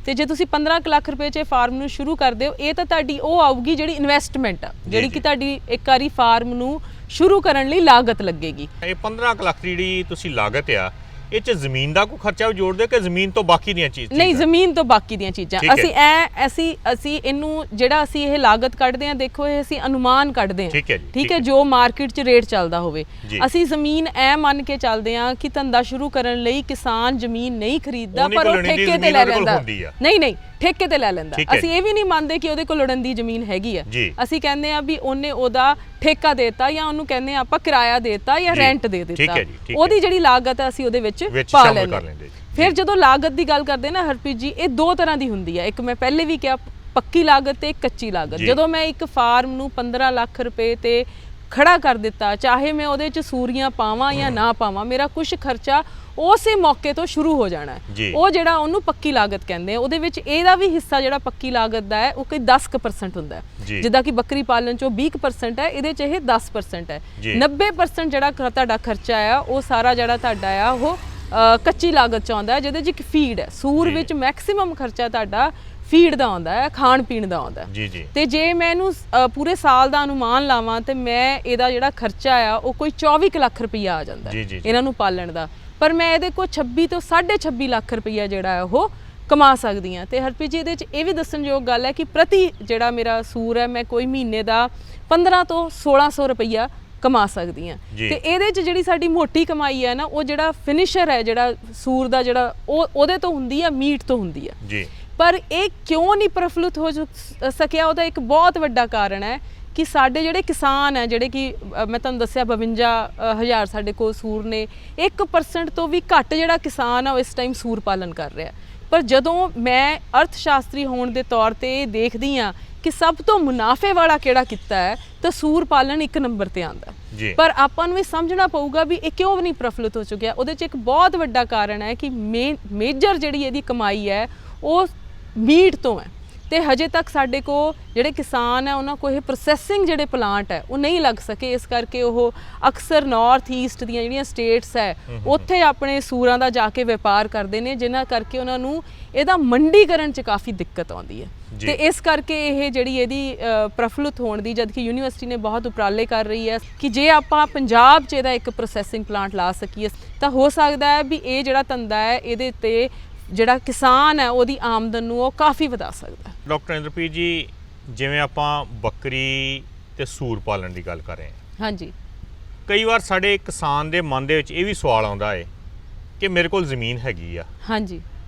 ਤੇ ਜੇ ਤੁਸੀਂ 15 ਲੱਖ ਰੁਪਏ 'ਚ ਇਹ ਫਾਰਮ ਨੂੰ ਸ਼ੁਰੂ ਕਰਦੇ ਹੋ, ਇਹ ਤਾਂ ਤੁਹਾਡੀ ਉਹ ਆਊਗੀ ਜਿਹੜੀ ਇਨਵੈਸਟਮੈਂਟ ਆ, ਜਿਹੜੀ ਕਿ ਤੁਹਾਡੀ ਇੱਕ ਵਾਰੀ ਫਾਰਮ ਨੂੰ ਸ਼ੁਰੂ ਕਰਨ ਲਈ ਲਾਗਤ ਲੱਗੇਗੀ। ਇਹ 15 ਲੱਖ ਦੀ ਜਿਹੜੀ ਤੁਸੀਂ ਲਾਗਤ ਆ, ਇਹ 'ਚ ਜ਼ਮੀਨ ਦਾ ਕੋਈ ਖਰਚਾ ਵੀ ਜੋੜਦੇ ਕਿ ਜ਼ਮੀਨ ਤੋਂ ਬਾਕੀ ਦੀਆਂ ਚੀਜ਼ਾਂ? ਨਹੀਂ, ਜ਼ਮੀਨ ਤੋਂ ਬਾਕੀ ਦੀਆਂ ਚੀਜ਼ਾਂ। ਅਸੀਂ ਇਹਨੂੰ ਜਿਹੜਾ ਅਸੀਂ ਇਹ ਲਾਗਤ ਕੱਢਦੇ ਹਾਂ, ਦੇਖੋ ਇਹ ਅਸੀਂ ਅਨੁਮਾਨ ਕੱਢਦੇ ਹਾਂ, ਠੀਕ ਹੈ, ਜੋ ਮਾਰਕੀਟ 'ਚ ਰੇਟ ਚੱਲਦਾ ਹੋਵੇ। ਅਸੀਂ ਜ਼ਮੀਨ ਮੰਨ ਕੇ ਚੱਲਦੇ ਹਾਂ ਕਿ ਧੰਦਾ ਸ਼ੁਰੂ ਕਰਨ ਲਈ ਕਿਸਾਨ ਜ਼ਮੀਨ ਨਹੀਂ ਖਰੀਦਦਾ, ਪਰ ਉਹ ਠੇਕੇ ਤੇ ਲੈ ਲੈਂਦਾ। ਨਹੀਂ, ਠੇਕੇ ਤੇ ਲੈ ਲੈਂਦਾ। ਅਸੀਂ ਇਹ ਵੀ ਨਹੀਂ ਮੰਨਦੇ ਕਿ ਉਹਦੇ ਕੋਲ ਲੋੜੀਂਦੀ ਜ਼ਮੀਨ ਹੈਗੀ ਆ। ਅਸੀਂ ਕਹਿੰਦੇ ਆ ਵੀ ਉਹਨੇ ਉਹਦਾ ਠੇਕਾ ਦੇਤਾ ਜਾਂ ਉਹਨੂੰ ਕਹਿੰਦੇ ਆ ਆਪਾਂ ਕਿਰਾਇਆ ਦੇਤਾ ਜਾਂ ਰੈਂਟ ਦੇ ਦਿੱਤਾ, ਉਹਦੀ ਜਿਹੜੀ ਲਾਗਤ ਅਸੀਂ ਉਹਦੇ ਵਿੱਚ ਪਾ ਲੈਂਦੇ। ਫਿਰ ਜਦੋਂ ਲਾਗਤ ਦੀ ਗੱਲ ਕਰਦੇ ਨਾ ਹਰਪ੍ਰੀਤ ਜੀ, ਇਹ ਦੋ ਤਰ੍ਹਾਂ ਦੀ ਹੁੰਦੀ ਹੈ। ਇੱਕ ਮੈਂ ਪਹਿਲੇ ਵੀ ਕਿਹਾ, ਪੱਕੀ ਲਾਗਤ ਤੇ ਕੱਚੀ ਲਾਗਤ। ਜਦੋਂ ਮੈਂ ਇੱਕ ਫਾਰਮ ਨੂੰ 15 ਲੱਖ ਰੁਪਏ ਤੇ ਖੜਾ ਕਰ ਦਿੱਤਾ, ਚਾਹੇ ਮੈਂ ਉਹਦੇ 'ਚ ਸੂਰੀਆਂ ਪਾਵਾਂ ਜਾਂ ਨਾ ਪਾਵਾਂ, ਮੇਰਾ ਕੁਝ ਖਰਚਾ ਉਸੇ ਮੌਕੇ ਤੋਂ ਸ਼ੁਰੂ ਹੋ ਜਾਣਾ ਹੈ। ਉਹ ਜਿਹੜਾ ਉਹਨੂੰ ਪੱਕੀ ਲਾਗਤ ਕਹਿੰਦੇ ਆ। ਉਹਦੇ ਵਿੱਚ ਇਹਦਾ ਵੀ ਹਿੱਸਾ ਜਿਹੜਾ ਪੱਕੀ ਲਾਗਤ ਦਾ ਹੈ ਉਹ ਕੋਈ 10% ਹੁੰਦਾ ਹੈ। ਜਿੱਦਾਂ ਕਿ ਬੱਕਰੀ ਪਾਲਣ 'ਚੋਂ 20% ਹੈ, ਇਹਦੇ 'ਚ ਇਹ 10% ਹੈ। 90% ਜਿਹੜਾ ਤੁਹਾਡਾ ਖਰਚਾ ਆ ਉਹ ਸਾਰਾ ਜਿਹੜਾ ਤੁਹਾਡਾ ਆ ਉਹ ਕੱਚੀ ਲਾਗਤ 'ਚ ਆਉਂਦਾ ਹੈ, ਜਿਹਦੇ 'ਚ ਇੱਕ ਫੀਡ ਹੈ। ਸੂਰ ਵਿੱਚ ਮੈਕਸਿਮਮ ਖਰਚਾ ਤੁਹਾਡਾ ਫੀਡ ਦਾ ਆਉਂਦਾ ਹੈ, ਖਾਣ ਪੀਣ ਦਾ ਆਉਂਦਾ ਹੈ। ਤੇ ਜੇ ਮੈਂ ਇਹਨੂੰ ਪੂਰੇ ਸਾਲ ਦਾ ਅਨੁਮਾਨ ਲਾਵਾਂ ਤੇ ਮੈਂ ਇਹਦਾ ਜਿਹੜਾ ਖਰਚਾ ਆ ਉਹ ਕੋਈ 24 ਲੱਖ ਰੁਪਈਆ ਆ ਜਾਂਦਾ ਇਹਨਾਂ ਨੂੰ ਪਾਲਣ ਦਾ। ਪਰ ਮੈਂ ਇਹਦੇ ਕੋਲ 26 ਤੋਂ 26.5 ਲੱਖ ਰੁਪਈਆ ਜਿਹੜਾ ਹੈ ਉਹ ਕਮਾ ਸਕਦੀ ਹਾਂ। ਤੇ ਹਰਪ੍ਰੀਤ ਜੀ, ਇਹਦੇ 'ਚ ਇਹ ਵੀ ਦੱਸਣਯੋਗ ਗੱਲ ਹੈ ਕਿ ਪ੍ਰਤੀ ਜਿਹੜਾ ਮੇਰਾ ਸੂਰ ਹੈ, ਮੈਂ ਕੋਈ ਮਹੀਨੇ ਦਾ 15 ਤੋਂ 1600 ਰੁਪਈਆ ਕਮਾ ਸਕਦੀ ਹਾਂ। ਤੇ ਇਹਦੇ 'ਚ ਜਿਹੜੀ ਸਾਡੀ ਮੋਟੀ ਕਮਾਈ ਹੈ ਨਾ, ਉਹ ਜਿਹੜਾ ਫਿਨਿਸ਼ਰ ਹੈ, ਜਿਹੜਾ ਸੂਰ ਦਾ ਜਿਹੜਾ ਉਹਦੇ ਤੋਂ ਹੁੰਦੀ ਹੈ, ਮੀਟ ਤੋਂ ਹੁੰਦੀ ਹੈ। ਪਰ ਇਹ ਕਿਉਂ ਨਹੀਂ ਪ੍ਰਫੁੱਲਿਤ ਹੋ ਸਕਿਆ? ਉਹਦਾ ਇੱਕ ਬਹੁਤ ਵੱਡਾ ਕਾਰਨ ਹੈ ਕਿ ਸਾਡੇ ਜਿਹੜੇ ਕਿਸਾਨ ਹੈ, ਜਿਹੜੇ ਕਿ ਮੈਂ ਤੁਹਾਨੂੰ ਦੱਸਿਆ 52,000 ਸਾਡੇ ਕੋਲ ਸੂਰ ਨੇ, 1% ਤੋਂ ਵੀ ਘੱਟ ਜਿਹੜਾ ਕਿਸਾਨ ਆ ਉਹ ਇਸ ਟਾਈਮ ਸੂਰ ਪਾਲਣ ਕਰ ਰਿਹਾ। ਪਰ ਜਦੋਂ ਮੈਂ ਅਰਥ ਸ਼ਾਸਤਰੀ ਹੋਣ ਦੇ ਤੌਰ ਤੇ ਦੇਖਦੀ ਹਾਂ ਕਿ ਸਭ ਤੋਂ ਮੁਨਾਫੇ ਵਾਲਾ ਕਿਹੜਾ ਕਿੱਤਾ ਹੈ, ਤਾਂ ਸੂਰ ਪਾਲਣ 1 ਨੰਬਰ ਤੇ ਆਉਂਦਾ। ਪਰ ਆਪਾਂ ਨੂੰ ਇਹ ਸਮਝਣਾ ਪਊਗਾ ਵੀ ਇਹ ਕਿਉਂ ਨਹੀਂ ਪ੍ਰਫੁੱਲਿਤ ਹੋ ਚੁੱਕਿਆ। ਉਹਦੇ 'ਚ ਇੱਕ ਬਹੁਤ ਵੱਡਾ ਕਾਰਨ ਹੈ ਕਿ ਮੇਜਰ ਜਿਹੜੀ ਇਹਦੀ ਕਮਾਈ ਹੈ ਉਹ ਮੀਟ ਤੋਂ ਹੈ। ਤੇ ਹਜੇ ਤੱਕ ਸਾਡੇ ਕੋਲ ਜਿਹੜੇ ਕਿਸਾਨ ਹੈ ਉਹਨਾਂ ਕੋਲ ਇਹ ਪ੍ਰੋਸੈਸਿੰਗ ਜਿਹੜੇ ਪਲਾਂਟ ਹੈ ਉਹ ਨਹੀਂ ਲੱਗ ਸਕੇ। ਇਸ ਕਰਕੇ ਉਹ ਅਕਸਰ ਨਾਰਥ ਈਸਟ ਦੀਆਂ ਜਿਹੜੀਆਂ ਸਟੇਟਸ ਹੈ ਉੱਥੇ ਆਪਣੇ ਸੂਰਾਂ ਦਾ ਜਾ ਕੇ ਵਪਾਰ ਕਰਦੇ ਨੇ, ਜਿਨ੍ਹਾਂ ਕਰਕੇ ਉਹਨਾਂ ਨੂੰ ਇਹਦਾ ਮੰਡੀਕਰਨ 'ਚ ਕਾਫੀ ਦਿੱਕਤ ਆਉਂਦੀ ਹੈ। ਤੇ ਇਸ ਕਰਕੇ ਇਹ ਜਿਹੜੀ ਇਹਦੀ ਪ੍ਰਫੁੱਲਿਤ ਹੋਣ ਦੀ, ਜਦ ਕਿ ਯੂਨੀਵਰਸਿਟੀ ਨੇ ਬਹੁਤ ਉਪਰਾਲੇ ਕਰ ਰਹੀ ਹੈ ਕਿ ਜੇ ਆਪਾਂ ਪੰਜਾਬ 'ਚ ਇਹਦਾ ਇੱਕ ਪ੍ਰੋਸੈਸਿੰਗ ਪਲਾਂਟ ਲਾ ਸਕੀਏ ਤਾਂ ਹੋ ਸਕਦਾ ਹੈ ਵੀ ਇਹ ਜਿਹੜਾ ਧੰਦਾ ਹੈ ਇਹਦੇ ਤੇ ਜਿਹੜਾ ਕਿਸਾਨ ਹੈ ਉਹਦੀ ਆਮਦਨ ਨੂੰ ਉਹ ਕਾਫੀ ਵਧਾ ਸਕਦਾ। ਡਾਕਟਰ ਇੰਦਰਪ੍ਰੀਤ ਜੀ, ਜਿਵੇਂ ਆਪਾਂ ਬੱਕਰੀ ਤੇ ਸੂਰ ਪਾਲਣ ਦੀ ਗੱਲ ਕਰ ਰਹੇ ਹਾਂ, ਹਾਂਜੀ, ਕਈ ਵਾਰ ਸਾਡੇ ਕਿਸਾਨ ਦੇ ਮਨ ਦੇ ਵਿੱਚ ਇਹ ਵੀ ਸਵਾਲ ਆਉਂਦਾ ਹੈ ਕਿ ਮੇਰੇ ਕੋਲ ਜ਼ਮੀਨ ਹੈਗੀ ਆ, ਹਾਂਜੀ,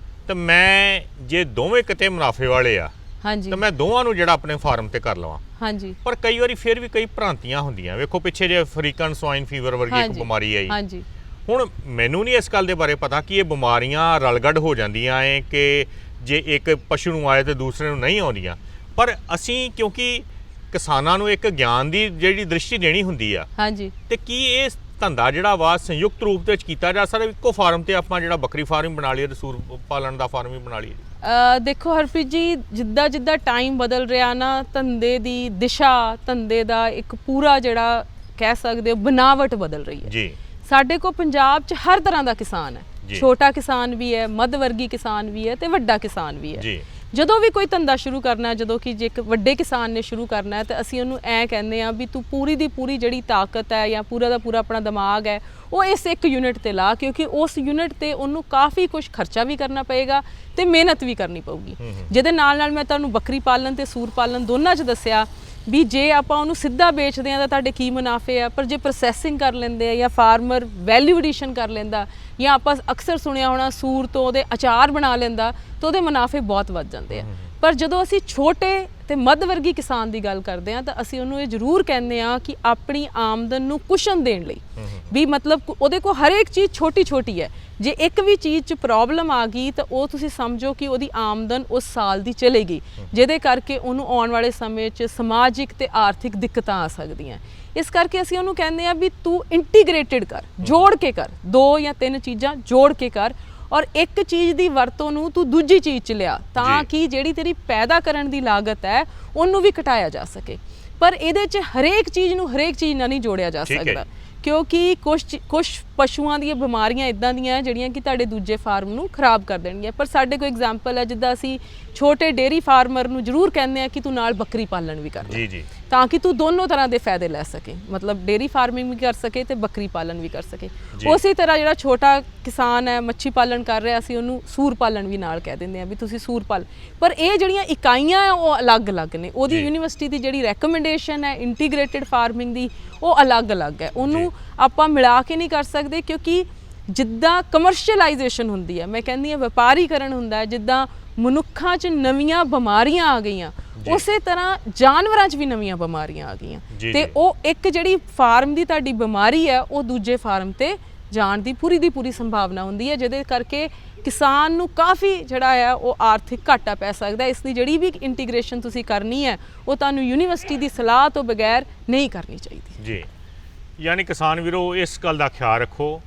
ਤਾਂ ਮੈਂ ਜੇ ਦੋਵੇਂ ਕਿਤੇ ਮੁਨਾਫੇ ਵਾਲੇ ਆ, ਹਾਂਜੀ, ਤਾਂ ਮੈਂ ਦੋਵਾਂ ਨੂੰ ਜਿਹੜਾ ਆਪਣੇ ਫਾਰਮ ਤੇ ਕਰ ਲਵਾਂ। ਹਾਂਜੀ। ਪਰ ਕਈ ਵਾਰੀ ਫਿਰ ਵੀ ਕਈ ਭ੍ਰਾਂਤੀਆਂ ਹੁੰਦੀਆਂ। ਵੇਖੋ ਪਿੱਛੇ ਜੇ ਅਫਰੀਕਨ ਸਵਾਈਨ ਫੀਵਰ ਵਰਗੀ ਇੱਕ ਬਿਮਾਰੀ ਆਈ, ਹਾਂਜੀ। ਹੁਣ ਮੈਨੂੰ ਨਹੀਂ ਇਸ ਗੱਲ ਦੇ ਬਾਰੇ ਪਤਾ ਕਿ ਇਹ ਬਿਮਾਰੀਆਂ ਰਲਗੜ ਹੋ ਜਾਂਦੀਆਂ ਏ ਕਿ ਜੇ ਇੱਕ ਪਸ਼ੂ ਨੂੰ ਆਏ ਤੇ ਦੂਸਰੇ ਨੂੰ ਨਹੀਂ ਆਉਂਦੀਆਂ। ਪਰ ਅਸੀਂ ਕਿਉਂਕਿ ਕਿਸਾਨਾਂ ਨੂੰ ਇੱਕ ਗਿਆਨ ਦੀ ਜਿਹੜੀ ਦ੍ਰਿਸ਼ਟੀ ਦੇਣੀ ਹੁੰਦੀ ਆ, ਹਾਂਜੀ, ਤੇ ਕੀ ਇਹ ਧੰਦਾ ਜਿਹੜਾ ਵਾ ਸੰਯੁਕਤ ਰੂਪ ਦੇ ਵਿੱਚ ਕੀਤਾ ਜਾ ਸਕਦਾ? ਇੱਕੋ ਫਾਰਮ ਤੇ ਆਪਾਂ ਜਿਹੜਾ ਬੱਕਰੀ ਫਾਰਮ ਬਣਾ ਲਈਏ ਤੇ ਸੂਰ ਪਾਲਣ ਦਾ ਫਾਰਮ ਵੀ ਬਣਾ ਲਈਏ? ਦੇਖੋ ਹਰਪ੍ਰੀਤ ਜੀ, ਜਿੱਦਾਂ ਜਿੱਦਾਂ ਟਾਈਮ ਬਦਲ ਰਿਹਾ ਨਾ, ਧੰਦੇ ਦੀ ਦਿਸ਼ਾ, ਧੰਦੇ ਦਾ ਇੱਕ ਪੂਰਾ ਜਿਹੜਾ ਕਹਿ ਸਕਦੇ ਹੋ ਬਨਾਵਟ ਬਦਲ ਰਹੀ ਹੈ ਜੀ। ਸਾਡੇ ਕੋਲ ਪੰਜਾਬ 'ਚ ਹਰ ਤਰ੍ਹਾਂ ਦਾ ਕਿਸਾਨ ਹੈ। ਛੋਟਾ ਕਿਸਾਨ ਵੀ ਹੈ, ਮੱਧ ਵਰਗੀ ਕਿਸਾਨ ਵੀ ਹੈ ਤੇ ਵੱਡਾ ਕਿਸਾਨ ਵੀ ਹੈ। ਜਦੋਂ ਵੀ ਕੋਈ ਧੰਦਾ ਸ਼ੁਰੂ ਕਰਨਾ ਹੈ, ਜਦੋਂ ਕਿ ਜੇ ਇੱਕ ਵੱਡੇ ਕਿਸਾਨ ਨੇ ਸ਼ੁਰੂ ਕਰਨਾ ਹੈ, ਤਾਂ ਅਸੀਂ ਉਹਨੂੰ ਐਂ ਕਹਿੰਦੇ ਆ ਵੀ ਤੂੰ ਪੂਰੀ ਦੀ ਪੂਰੀ ਜਿਹੜੀ ਤਾਕਤ ਹੈ ਜਾਂ ਪੂਰਾ ਦਾ ਪੂਰਾ ਆਪਣਾ ਦਿਮਾਗ ਹੈ ਉਹ ਇਸ ਇੱਕ ਯੂਨਿਟ ਤੇ ਲਾ, ਕਿਉਂਕਿ ਉਸ ਯੂਨਿਟ ਤੇ ਉਹਨੂੰ ਕਾਫੀ ਕੁਝ ਖਰਚਾ ਵੀ ਕਰਨਾ ਪਏਗਾ ਤੇ ਮਿਹਨਤ ਵੀ ਕਰਨੀ ਪਊਗੀ। ਜਿਹਦੇ ਨਾਲ ਨਾਲ ਮੈਂ ਤੁਹਾਨੂੰ ਬੱਕਰੀ ਪਾਲਣ ਤੇ ਸੂਰ ਪਾਲਣ ਦੋਨਾਂ 'ਚ ਦੱਸਿਆ ਵੀ ਜੇ ਆਪਾਂ ਉਹਨੂੰ ਸਿੱਧਾ ਵੇਚਦੇ ਆ ਤਾਂ ਤੁਹਾਡੇ ਕੀ ਮੁਨਾਫੇ ਆ, ਪਰ ਜੇ ਪ੍ਰੋਸੈਸਿੰਗ ਕਰ ਲੈਂਦੇ ਆ ਜਾਂ ਫਾਰਮਰ ਵੈਲਿਊ ਐਡੀਸ਼ਨ ਕਰ ਲੈਂਦਾ, ਜਾਂ ਆਪਾਂ ਅਕਸਰ ਸੁਣਿਆ ਹੋਣਾ ਸੂਰ ਤੋਂ ਉਹਦੇ ਅਚਾਰ ਬਣਾ ਲੈਂਦਾ, ਤਾਂ ਉਹਦੇ ਮੁਨਾਫੇ ਬਹੁਤ ਵੱਧ ਜਾਂਦੇ ਆ। ਪਰ ਜਦੋਂ ਅਸੀਂ ਛੋਟੇ ਤੇ ਮੱਧ ਵਰਗੀ ਕਿਸਾਨ ਦੀ ਗੱਲ ਕਰਦੇ ਆ ਤਾਂ ਅਸੀਂ ਉਹਨੂੰ ਇਹ ਜ਼ਰੂਰ ਕਹਿੰਦੇ ਆ ਕਿ ਆਪਣੀ ਆਮਦਨ ਨੂੰ ਕੁਸ਼ਨ ਦੇਣ ਲਈ ਵੀ, ਮਤਲਬ ਉਹਦੇ ਕੋਲ ਹਰੇਕ ਚੀਜ਼ ਛੋਟੀ ਛੋਟੀ ਹੈ। ਜੇ ਇੱਕ ਵੀ ਚੀਜ਼ 'ਚ ਪ੍ਰੋਬਲਮ ਆ ਗਈ ਤਾਂ ਉਹ ਤੁਸੀਂ ਸਮਝੋ ਕਿ ਉਹਦੀ ਆਮਦਨ ਉਸ ਸਾਲ ਦੀ ਚਲੇਗੀ, ਜਿਹਦੇ ਕਰਕੇ ਉਹਨੂੰ ਆਉਣ ਵਾਲੇ ਸਮੇਂ 'ਚ ਸਮਾਜਿਕ ਤੇ ਆਰਥਿਕ ਦਿੱਕਤਾਂ ਆ ਸਕਦੀਆਂ। ਇਸ ਕਰਕੇ ਅਸੀਂ ਉਹਨੂੰ ਕਹਿੰਦੇ ਆ ਵੀ ਤੂੰ ਇੰਟੀਗ੍ਰੇਟਿਡ ਕਰ, ਜੋੜ ਕੇ ਕਰ, 2 ਜਾਂ 3 ਚੀਜ਼ਾਂ ਜੋੜ ਕੇ ਕਰ, ਔਰ ਇੱਕ ਚੀਜ਼ ਦੀ ਵਰਤੋਂ ਨੂੰ ਤੂੰ ਦੂਜੀ ਚੀਜ਼ 'ਚ ਲਿਆ, ਤਾਂ ਕਿ ਜਿਹੜੀ ਤੇਰੀ ਪੈਦਾ ਕਰਨ ਦੀ ਲਾਗਤ ਹੈ ਉਹਨੂੰ ਵੀ ਘਟਾਇਆ ਜਾ ਸਕੇ। ਪਰ ਇਹਦੇ 'ਚ ਹਰੇਕ ਚੀਜ਼ ਨੂੰ ਹਰੇਕ ਚੀਜ਼ ਨਾਲ ਨਹੀਂ ਜੋੜਿਆ ਜਾ ਸਕਦਾ, ਕਿਉਂਕਿ ਕੁਛ ਪਸ਼ੂਆਂ ਦੀਆਂ ਬਿਮਾਰੀਆਂ ਇੱਦਾਂ ਦੀਆਂ ਜਿਹੜੀਆਂ ਕਿ ਤੁਹਾਡੇ ਦੂਜੇ ਫਾਰਮ ਨੂੰ ਖਰਾਬ ਕਰ ਦੇਣਗੀਆਂ। ਪਰ ਸਾਡੇ ਕੋਲ ਐਗਜ਼ਾਮਪਲ ਹੈ, ਜਿੱਦਾਂ ਅਸੀਂ ਛੋਟੇ ਡੇਅਰੀ ਫਾਰਮਰ ਨੂੰ ਜ਼ਰੂਰ ਕਹਿੰਦੇ ਆ ਕਿ ਤੂੰ ਨਾਲ ਬੱਕਰੀ ਪਾਲਣ ਵੀ ਕਰ ਲੈ, ਤਾਂ ਕਿ ਤੂੰ ਦੋਨੋਂ ਤਰ੍ਹਾਂ ਦੇ ਫਾਇਦੇ ਲੈ ਸਕੇ, ਮਤਲਬ ਡੇਅਰੀ ਫਾਰਮਿੰਗ ਵੀ ਕਰ ਸਕੇ ਤੇ ਬੱਕਰੀ ਪਾਲਣ ਵੀ ਕਰ ਸਕੇ। ਉਸੇ ਤਰ੍ਹਾਂ ਜਿਹੜਾ ਛੋਟਾ ਕਿਸਾਨ ਹੈ ਮੱਛੀ ਪਾਲਣ ਕਰ ਰਿਹਾ, ਅਸੀਂ ਉਹਨੂੰ ਸੂਰ ਪਾਲਣ ਵੀ ਨਾਲ ਕਹਿ ਦਿੰਦੇ ਆ ਵੀ ਤੁਸੀਂ ਸੂਰ ਪਾਲ। ਪਰ ਇਹ ਜਿਹੜੀਆਂ ਇਕਾਈਆਂ ਹੈ ਉਹ ਅਲੱਗ-ਅਲੱਗ ਨੇ। ਉਹਦੀ ਯੂਨੀਵਰਸਿਟੀ ਦੀ ਜਿਹੜੀ ਰੈਕਮੈਂਡੇਸ਼ਨ ਹੈ ਇੰਟੀਗ੍ਰੇਟਿਡ ਫਾਰਮਿੰਗ ਦੀ, ਉਹ ਅਲੱਗ-ਅਲੱਗ ਹੈ। ਉਹਨੂੰ ਆਪਾਂ ਮਿਲਾ ਕੇ ਨਹੀਂ ਕਰ ਸਕਦੇ, ਕਿਉਂਕਿ ਜਿੱਦਾਂ ਕਮਰਸ਼ੀਅਲਾਈਜੇਸ਼ਨ ਹੁੰਦੀ ਹੈ, ਮੈਂ ਕਹਿੰਦੀ ਹਾਂ ਵਪਾਰੀਕਰਨ ਹੁੰਦਾ ਹੈ, ਜਿੱਦਾਂ ਮਨੁੱਖਾਂ 'ਚ ਨਵੀਆਂ ਬਿਮਾਰੀਆਂ ਆ ਗਈਆਂ, ਉਸੇ ਤਰ੍ਹਾਂ ਜਾਨਵਰਾਂ 'ਚ ਵੀ ਨਵੀਆਂ ਬਿਮਾਰੀਆਂ ਆ ਗਈਆਂ। ਤੇ ਉਹ ਇੱਕ ਜਿਹੜੀ ਫਾਰਮ ਦੀ ਤੁਹਾਡੀ ਬਿਮਾਰੀ ਹੈ ਉਹ ਦੂਜੇ ਫਾਰਮ ਤੇ ਜਾਣ ਦੀ ਪੂਰੀ ਸੰਭਾਵਨਾ ਹੁੰਦੀ ਹੈ, ਜਿਹਦੇ ਕਰਕੇ ਕਿਸਾਨ ਨੂੰ ਕਾਫੀ ਜਿਹੜਾ ਹੈ ਉਹ ਆਰਥਿਕ ਘਾਟਾ ਪੈ ਸਕਦਾ। ਇਸ ਦੀ ਜਿਹੜੀ ਵੀ ਇੰਟੀਗ੍ਰੇਸ਼ਨ ਤੁਸੀਂ ਕਰਨੀ ਹੈ ਉਹ ਤੁਹਾਨੂੰ ਯੂਨੀਵਰਸਿਟੀ ਦੀ ਸਲਾਹ ਤੋਂ ਬਗੈਰ ਨਹੀਂ ਕਰਨੀ ਚਾਹੀਦੀ ਜੀ। ਯਾਨੀ ਕਿਸਾਨ ਵੀਰੋ ਇਸ ਗੱਲ ਦਾ ਖਿਆਲ ਰੱਖੋ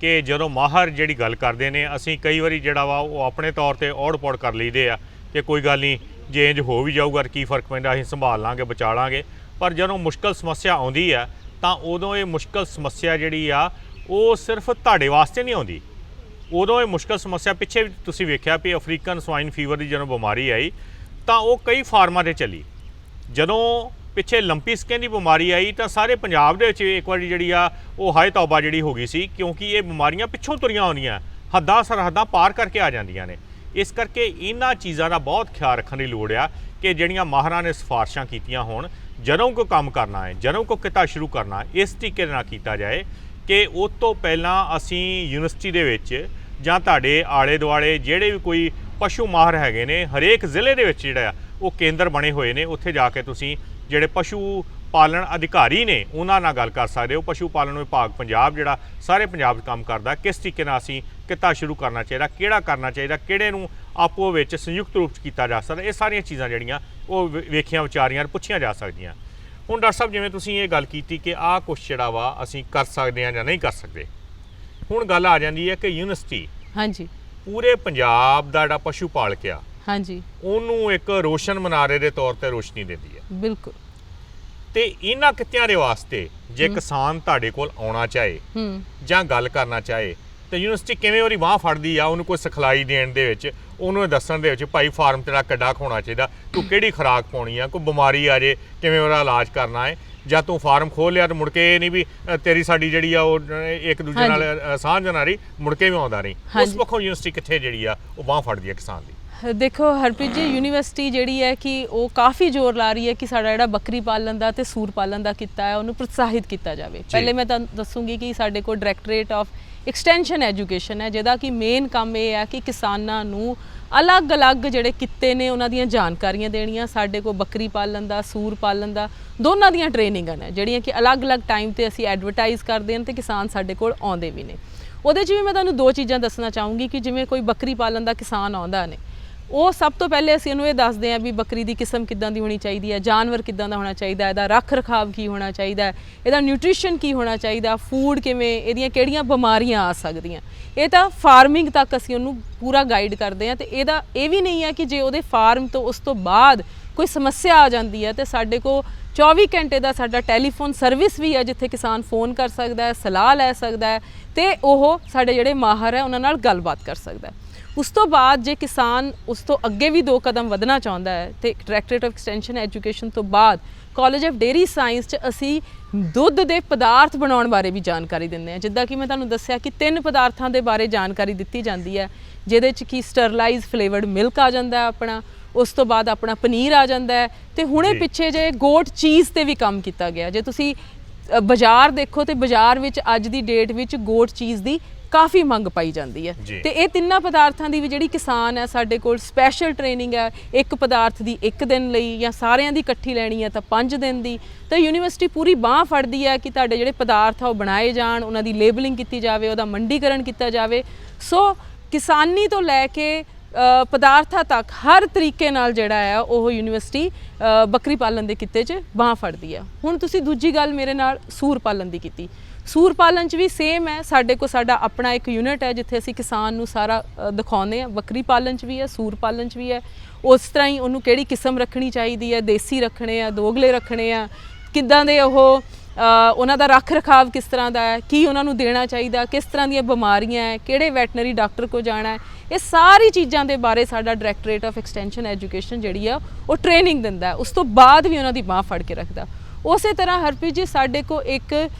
ਕਿ ਜਦੋਂ ਮਾਹਰ ਜਿਹੜੀ ਗੱਲ ਕਰਦੇ ਨੇ ਅਸੀਂ ਕਈ ਵਾਰੀ ਜਿਹੜਾ ਵਾ ਉਹ ਆਪਣੇ ਤੌਰ ਤੇ ਔੜ ਪੌੜ ਕਰ ਲਈਦੇ ਆ ਕਿ ਕੋਈ ਗੱਲ ਨਹੀਂ ਜੇ ਇੰਜ ਹੋ ਵੀ ਜਾਊਗਾ ਕੀ ਫਰਕ ਪੈਂਦਾ, ਅਸੀਂ ਸੰਭਾਲ ਲਾਂਗੇ, ਬਚਾ ਲਾਂਗੇ। ਪਰ ਜਦੋਂ ਮੁਸ਼ਕਲ ਸਮੱਸਿਆ ਆਉਂਦੀ ਆ ਤਾਂ ਉਦੋਂ ਇਹ ਮੁਸ਼ਕਲ ਸਮੱਸਿਆ ਜਿਹੜੀ ਆ ਉਹ ਸਿਰਫ ਤੁਹਾਡੇ ਵਾਸਤੇ ਨਹੀਂ ਆਉਂਦੀ। ਉਦੋਂ ਇਹ ਮੁਸ਼ਕਲ ਸਮੱਸਿਆ ਪਿੱਛੇ ਵੀ ਤੁਸੀਂ ਵੇਖਿਆ ਵੀ ਅਫਰੀਕਨ ਸਵਾਈਨ ਫੀਵਰ ਦੀ ਜਦੋਂ ਬਿਮਾਰੀ ਆਈ ਤਾਂ ਉਹ ਕਈ ਫਾਰਮਾਂ 'ਤੇ ਚੱਲੀ। ਜਦੋਂ ਪਿੱਛੇ ਲੰਪੀ ਸਕਿਨ ਦੀ ਬਿਮਾਰੀ ਆਈ ਤਾਂ ਸਾਰੇ ਪੰਜਾਬ ਦੇ ਵਿੱਚ ਇੱਕ ਵਾਰੀ ਜਿਹੜੀ ਆ ਉਹ ਹਾਏ ਤੌਬਾ ਜਿਹੜੀ ਹੋ ਗਈ ਸੀ, ਕਿਉਂਕਿ ਇਹ ਬਿਮਾਰੀਆਂ ਪਿੱਛੋਂ ਤੁਰੀਆਂ ਆਉਂਦੀਆਂ, ਹੱਦਾਂ ਸਰਹੱਦਾਂ ਪਾਰ ਕਰਕੇ ਆ ਜਾਂਦੀਆਂ ਨੇ। ਇਸ ਕਰਕੇ ਇਹਨਾਂ ਚੀਜ਼ਾਂ ਦਾ ਬਹੁਤ ਖਿਆਲ ਰੱਖਣ ਦੀ ਲੋੜ ਆ ਕਿ ਜਿਹੜੀਆਂ ਮਾਹਰਾਂ ਨੇ ਸਿਫਾਰਸ਼ਾਂ ਕੀਤੀਆਂ ਹੋਣ, ਜਦੋਂ ਕੋਈ ਕੰਮ ਕਰਨਾ ਹੈ, ਜਦੋਂ ਕੋਈ ਕਿੱਤਾ ਸ਼ੁਰੂ ਕਰਨਾ, ਇਸ ਤਰੀਕੇ ਨਾਲ ਕੀਤਾ ਜਾਏ ਕਿ ਉਸ ਤੋਂ ਪਹਿਲਾਂ ਅਸੀਂ ਯੂਨੀਵਰਸਿਟੀ ਦੇ ਵਿੱਚ ਜਾਂ ਤੁਹਾਡੇ ਆਲੇ ਦੁਆਲੇ ਜਿਹੜੇ ਵੀ ਕੋਈ ਪਸ਼ੂ ਮਾਹਰ ਹੈਗੇ ਨੇ, ਹਰੇਕ ਜ਼ਿਲ੍ਹੇ ਦੇ ਵਿੱਚ ਜਿਹੜਾ ਆ ਉਹ ਕੇਂਦਰ ਬਣੇ ਹੋਏ ਨੇ, ਉੱਥੇ ਜਾ ਕੇ ਤੁਸੀਂ ਜਿਹੜੇ ਪਸ਼ੂ ਪਾਲਣ ਅਧਿਕਾਰੀ ਨੇ ਉਹਨਾਂ ਨਾਲ ਗੱਲ ਕਰ ਸਕਦੇ ਹੋ। ਪਸ਼ੂ ਪਾਲਣ ਵਿਭਾਗ ਪੰਜਾਬ ਜਿਹੜਾ ਸਾਰੇ ਪੰਜਾਬ 'ਚ ਕੰਮ ਕਰਦਾ, ਕਿਸ ਤਰੀਕੇ ਨਾਲ ਅਸੀਂ ਕਿੱਤਾ ਸ਼ੁਰੂ ਕਰਨਾ ਚਾਹੀਦਾ, ਕਿਹੜਾ ਕਰਨਾ ਚਾਹੀਦਾ, ਕਿਹੜੇ ਨੂੰ ਆਪੋ ਵਿੱਚ ਸੰਯੁਕਤ ਰੂਪ 'ਚ ਕੀਤਾ ਜਾ ਸਕਦਾ, ਇਹ ਸਾਰੀਆਂ ਚੀਜ਼ਾਂ ਜਿਹੜੀਆਂ ਉਹ ਵੇਖੀਆਂ ਵਿਚਾਰੀਆਂ ਪੁੱਛੀਆਂ ਜਾ ਸਕਦੀਆਂ। ਹੁਣ ਡਾਕਟਰ ਸਾਹਿਬ ਜਿਵੇਂ ਤੁਸੀਂ ਇਹ ਗੱਲ ਕੀਤੀ ਕਿ ਆਹ ਕੁਛ ਜਿਹੜਾ ਵਾ ਅਸੀਂ ਕਰ ਸਕਦੇ ਹਾਂ ਜਾਂ ਨਹੀਂ ਕਰ ਸਕਦੇ, ਹੁਣ ਗੱਲ ਆ ਜਾਂਦੀ ਹੈ ਕਿ ਯੂਨੀਵਰਸਿਟੀ ਹਾਂਜੀ ਪੂਰੇ ਪੰਜਾਬ ਦਾ ਜਿਹੜਾ ਪਸ਼ੂ ਪਾਲਕ ਆ ਹਾਂਜੀ ਉਹਨੂੰ ਇੱਕ ਰੋਸ਼ਨ ਮਨਾਰੇ ਦੇ ਤੌਰ ਤੇ ਰੋਸ਼ਨੀ ਦਿੰਦੀ ਹੈ। ਬਿਲਕੁਲ। ਤੇ ਇਹਨਾਂ ਕਿੱਤਿਆਂ ਦੇ ਵਾਸਤੇ ਜੇ ਕਿਸਾਨ ਤੁਹਾਡੇ ਕੋਲ ਆਉਣਾ ਚਾਹੇ ਜਾਂ ਗੱਲ ਕਰਨਾ ਚਾਹੇ ਤੇ ਯੂਨੀਵਰਸਿਟੀ ਕਿਵੇਂ ਉਹਦੀ ਬਾਂਹ ਫੜਦੀ ਆ, ਉਹਨੂੰ ਕੋਈ ਸਿਖਲਾਈ ਦੇਣ ਦੇ ਵਿੱਚ, ਉਹਨੂੰ ਦੱਸਣ ਦੇ ਵਿੱਚ ਭਾਈ ਫਾਰਮ ਤੇਰਾ ਕਿੱਡਾ ਹੋਣਾ ਚਾਹੀਦਾ, ਤੂੰ ਕਿਹੜੀ ਖੁਰਾਕ ਪਾਉਣੀ ਆ, ਕੋਈ ਬਿਮਾਰੀ ਆ ਜੇ ਕਿਵੇਂ ਉਹਦਾ ਇਲਾਜ ਕਰਨਾ ਹੈ, ਜਾਂ ਤੂੰ ਫਾਰਮ ਖੋਲ੍ਹ ਲਿਆ ਤਾਂ ਮੁੜ ਕੇ ਇਹ ਨਹੀਂ ਵੀ ਤੇਰੀ ਸਾਡੀ ਜਿਹੜੀ ਆ ਉਹ ਇੱਕ ਦੂਜੇ ਨਾਲ ਸਾਂਝ ਨਾ ਰਹੀ, ਮੁੜ ਕੇ ਵੀ ਆਉਂਦਾ ਨਹੀਂ। ਉਸ ਪੱਖੋਂ ਯੂਨੀਵਰਸਿਟੀ ਕਿੱਥੇ ਜਿਹੜੀ ਆ ਉਹ ਬਾਂਹ ਫੜਦੀ ਹੈ ਕਿਸਾਨ ਦੀ? ਦੇਖੋ ਹਰਪ੍ਰੀਤ ਜੀ, ਯੂਨੀਵਰਸਿਟੀ ਜਿਹੜੀ ਹੈ ਕਿ ਉਹ ਕਾਫੀ ਜ਼ੋਰ ਲਾ ਰਹੀ ਹੈ ਕਿ ਸਾਡਾ ਜਿਹੜਾ ਬੱਕਰੀ ਪਾਲਣ ਦਾ ਤੇ ਸੂਰ ਪਾਲਣ ਦਾ ਕਿੱਤਾ ਹੈ ਉਹਨੂੰ ਪ੍ਰੋਤਸਾਹਿਤ ਕੀਤਾ ਜਾਵੇ। ਪਹਿਲੇ ਮੈਂ ਤੁਹਾਨੂੰ ਦੱਸੂਗੀ ਕਿ ਸਾਡੇ ਕੋਲ ਡਾਇਰੈਕਟੋਰੇਟ ਆਫ ਐਕਸਟੈਂਸ਼ਨ ਐਜੂਕੇਸ਼ਨ ਹੈ, ਜਿਹਦਾ ਕਿ ਮੇਨ ਕੰਮ ਇਹ ਹੈ ਕਿ ਕਿਸਾਨਾਂ ਨੂੰ ਅਲੱਗ-ਅਲੱਗ ਜਿਹੜੇ ਕਿੱਤੇ ਨੇ ਉਹਨਾਂ ਦੀਆਂ ਜਾਣਕਾਰੀਆਂ ਦੇਣੀਆਂ। ਸਾਡੇ ਕੋਲ ਬੱਕਰੀ ਪਾਲਣ ਦਾ, ਸੂਰ ਪਾਲਣ ਦਾ ਦੋਨਾਂ ਦੀਆਂ ਟ੍ਰੇਨਿੰਗਾਂ ਨੇ ਜਿਹੜੀਆਂ ਕਿ ਅਲੱਗ-ਅਲੱਗ ਟਾਈਮ ਤੇ ਅਸੀਂ ਐਡਵਰਟਾਈਜ਼ ਕਰਦੇ ਹਾਂ ਤੇ ਕਿਸਾਨ ਸਾਡੇ ਕੋਲ ਆਉਂਦੇ ਵੀ ਨੇ। ਉਹਦੇ 'ਚ ਵੀ ਮੈਂ ਤੁਹਾਨੂੰ ਦੋ ਚੀਜ਼ਾਂ ਦੱਸਣਾ ਚਾਹੂੰਗੀ ਕਿ ਜਿਵੇਂ ਕੋਈ ਬੱਕਰੀ ਪਾਲਣ ਦਾ ਕਿਸਾਨ ਆਉਂਦਾ ਨੇ, ਉਹ ਸਭ ਤੋਂ ਪਹਿਲੇ ਅਸੀਂ ਉਹਨੂੰ ਇਹ ਦੱਸਦੇ ਹਾਂ ਵੀ ਬੱਕਰੀ ਦੀ ਕਿਸਮ ਕਿੱਦਾਂ ਦੀ ਹੋਣੀ ਚਾਹੀਦੀ ਹੈ, ਜਾਨਵਰ ਕਿੱਦਾਂ ਦਾ ਹੋਣਾ ਚਾਹੀਦਾ, ਇਹਦਾ ਰੱਖ ਰਖਾਵ ਕੀ ਹੋਣਾ ਚਾਹੀਦਾ, ਇਹਦਾ ਨਿਊਟ੍ਰੀਸ਼ਨ ਕੀ ਹੋਣਾ ਚਾਹੀਦਾ, ਫੂਡ ਕਿਵੇਂ, ਇਹਦੀਆਂ ਕਿਹੜੀਆਂ ਬਿਮਾਰੀਆਂ ਆ ਸਕਦੀਆਂ। ਇਹ ਤਾਂ ਫਾਰਮਿੰਗ ਤੱਕ ਅਸੀਂ ਉਹਨੂੰ ਪੂਰਾ ਗਾਈਡ ਕਰਦੇ ਹਾਂ। ਤੇ ਇਹਦਾ ਇਹ ਵੀ ਨਹੀਂ ਹੈ ਕਿ ਜੇ ਉਹਦੇ ਫਾਰਮ ਤੋਂ ਉਸ ਤੋਂ ਬਾਅਦ ਕੋਈ ਸਮੱਸਿਆ ਆ ਜਾਂਦੀ ਹੈ ਤੇ ਸਾਡੇ ਕੋਲ 24 ਘੰਟੇ ਦਾ ਸਾਡਾ ਟੈਲੀਫੋਨ ਸਰਵਿਸ ਵੀ ਹੈ, ਜਿੱਥੇ ਕਿਸਾਨ ਫੋਨ ਕਰ ਸਕਦਾ ਹੈ, ਸਲਾਹ ਲੈ ਸਕਦਾ ਹੈ ਤੇ ਉਹ ਸਾਡੇ ਜਿਹੜੇ ਮਾਹਰ ਹੈ ਉਹਨਾਂ ਨਾਲ ਗੱਲਬਾਤ ਕਰ ਸਕਦਾ ਹੈ। ਉਸ ਤੋਂ ਬਾਅਦ ਜੇ ਕਿਸਾਨ ਉਸ ਤੋਂ ਅੱਗੇ ਵੀ 2 ਕਦਮ ਵਧਣਾ ਚਾਹੁੰਦਾ ਹੈ ਤੇ ਡਾਇਰੈਕਟੋਰੇਟ ਆਫ ਐਕਸਟੈਂਸ਼ਨ ਐਜੂਕੇਸ਼ਨ ਤੋਂ ਬਾਅਦ ਕਾਲਜ ਆਫ ਡੇਅਰੀ ਸਾਇੰਸ 'ਚ ਅਸੀਂ ਦੁੱਧ ਦੇ ਪਦਾਰਥ ਬਣਾਉਣ ਬਾਰੇ ਵੀ ਜਾਣਕਾਰੀ ਦਿੰਦੇ ਹਾਂ। ਜਿੱਦਾਂ ਕਿ ਮੈਂ ਤੁਹਾਨੂੰ ਦੱਸਿਆ ਕਿ 3 ਪਦਾਰਥਾਂ ਦੇ ਬਾਰੇ ਜਾਣਕਾਰੀ ਦਿੱਤੀ ਜਾਂਦੀ ਹੈ, ਜਿਹਦੇ 'ਚ ਕਿ ਸਟਰਲਾਈਜ਼ ਫਲੇਵਰਡ ਮਿਲਕ ਆ ਜਾਂਦਾ ਆਪਣਾ, ਉਸ ਤੋਂ ਬਾਅਦ ਆਪਣਾ ਪਨੀਰ ਆ ਜਾਂਦਾ ਹੈ ਤੇ ਹੁਣੇ ਪਿੱਛੇ ਜੇ ਗੋਟ ਚੀਜ਼ ਤੇ ਵੀ ਕੰਮ ਕੀਤਾ ਗਿਆ। ਜੇ ਤੁਸੀਂ ਬਾਜ਼ਾਰ ਦੇਖੋ ਤੇ ਬਾਜ਼ਾਰ ਵਿੱਚ ਅੱਜ ਦੀ ਡੇਟ ਵਿੱਚ ਗੋਟ ਚੀਜ਼ ਦੀ ਕਾਫੀ ਮੰਗ ਪਾਈ ਜਾਂਦੀ ਹੈ। ਤੇ ਇਹ ਤਿੰਨਾਂ ਪਦਾਰਥਾਂ ਦੀ ਵੀ ਜਿਹੜੀ ਕਿਸਾਨ ਹੈ ਸਾਡੇ ਕੋਲ ਸਪੈਸ਼ਲ ਟ੍ਰੇਨਿੰਗ ਹੈ, ਇੱਕ ਪਦਾਰਥ ਦੀ 1 ਦਿਨ ਲਈ ਜਾਂ ਸਾਰਿਆਂ ਦੀ ਇਕੱਠੀ ਲੈਣੀ ਹੈ ਤਾਂ 5 ਦਿਨ ਦੀ। ਤਾਂ ਯੂਨੀਵਰਸਿਟੀ ਪੂਰੀ ਬਾਂਹ ਫੜਦੀ ਹੈ ਕਿ ਤੁਹਾਡੇ ਜਿਹੜੇ ਪਦਾਰਥ ਆ ਉਹ ਬਣਾਏ ਜਾਣ, ਉਹਨਾਂ ਦੀ ਲੇਬਲਿੰਗ ਕੀਤੀ ਜਾਵੇ, ਉਹਦਾ ਮੰਡੀਕਰਨ ਕੀਤਾ ਜਾਵੇ। ਸੋ ਕਿਸਾਨੀ ਤੋਂ ਲੈ ਕੇ ਪਦਾਰਥਾਂ ਤੱਕ ਹਰ ਤਰੀਕੇ ਨਾਲ ਜਿਹੜਾ ਹੈ ਉਹ ਯੂਨੀਵਰਸਿਟੀ ਬੱਕਰੀ ਪਾਲਣ ਦੇ ਕਿੱਤੇ 'ਚ ਬਾਂਹ ਫੜਦੀ ਹੈ। ਹੁਣ ਤੁਸੀਂ ਦੂਜੀ ਗੱਲ ਮੇਰੇ ਨਾਲ ਸੂਰ ਪਾਲਣ ਦੀ ਕੀਤੀ। ਸੂਰ ਪਾਲਣ 'ਚ ਵੀ ਸੇਮ ਹੈ, ਸਾਡੇ ਕੋਲ ਸਾਡਾ ਆਪਣਾ ਇੱਕ ਯੂਨਿਟ ਹੈ ਜਿੱਥੇ ਅਸੀਂ ਕਿਸਾਨ ਨੂੰ ਸਾਰਾ ਦਿਖਾਉਂਦੇ ਹਾਂ। ਬੱਕਰੀ ਪਾਲਣ 'ਚ ਵੀ ਹੈ, ਸੂਰ ਪਾਲਣ 'ਚ ਵੀ ਹੈ। ਉਸ ਤਰ੍ਹਾਂ ਹੀ ਉਹਨੂੰ ਕਿਹੜੀ ਕਿਸਮ ਰੱਖਣੀ ਚਾਹੀਦੀ ਹੈ, ਦੇਸੀ ਰੱਖਣੇ ਆ, ਦੋਗਲੇ ਰੱਖਣੇ ਆ, ਕਿੱਦਾਂ ਦੇ ਉਹ ਉਹਨਾਂ ਦਾ ਰੱਖ ਰਖਾਵ ਕਿਸ ਤਰ੍ਹਾਂ ਦਾ ਹੈ, ਕੀ ਉਹਨਾਂ ਨੂੰ ਦੇਣਾ ਚਾਹੀਦਾ, ਕਿਸ ਤਰ੍ਹਾਂ ਦੀਆਂ ਬਿਮਾਰੀਆਂ ਹੈ, ਕਿਹੜੇ ਵੈਟਨਰੀ ਡਾਕਟਰ ਕੋਲ ਜਾਣਾ ਹੈ, ਇਹ ਸਾਰੀ ਚੀਜ਼ਾਂ ਦੇ ਬਾਰੇ ਸਾਡਾ ਡਾਇਰੈਕਟੋਰੇਟ ਆਫ ਐਕਸਟੈਂਸ਼ਨ ਐਜੂਕੇਸ਼ਨ ਜਿਹੜੀ ਆ ਉਹ ਟ੍ਰੇਨਿੰਗ ਦਿੰਦਾ। ਉਸ ਤੋਂ ਬਾਅਦ ਵੀ ਉਹਨਾਂ ਦੀ ਬਾਂਹ ਫੜ ਕੇ ਰੱਖਦਾ। ਉਸੇ ਤਰ੍ਹਾਂ ਹਰਪ੍ਰੀਤ ਜੀ ਸਾਡੇ ਕੋਲ ਇੱਕ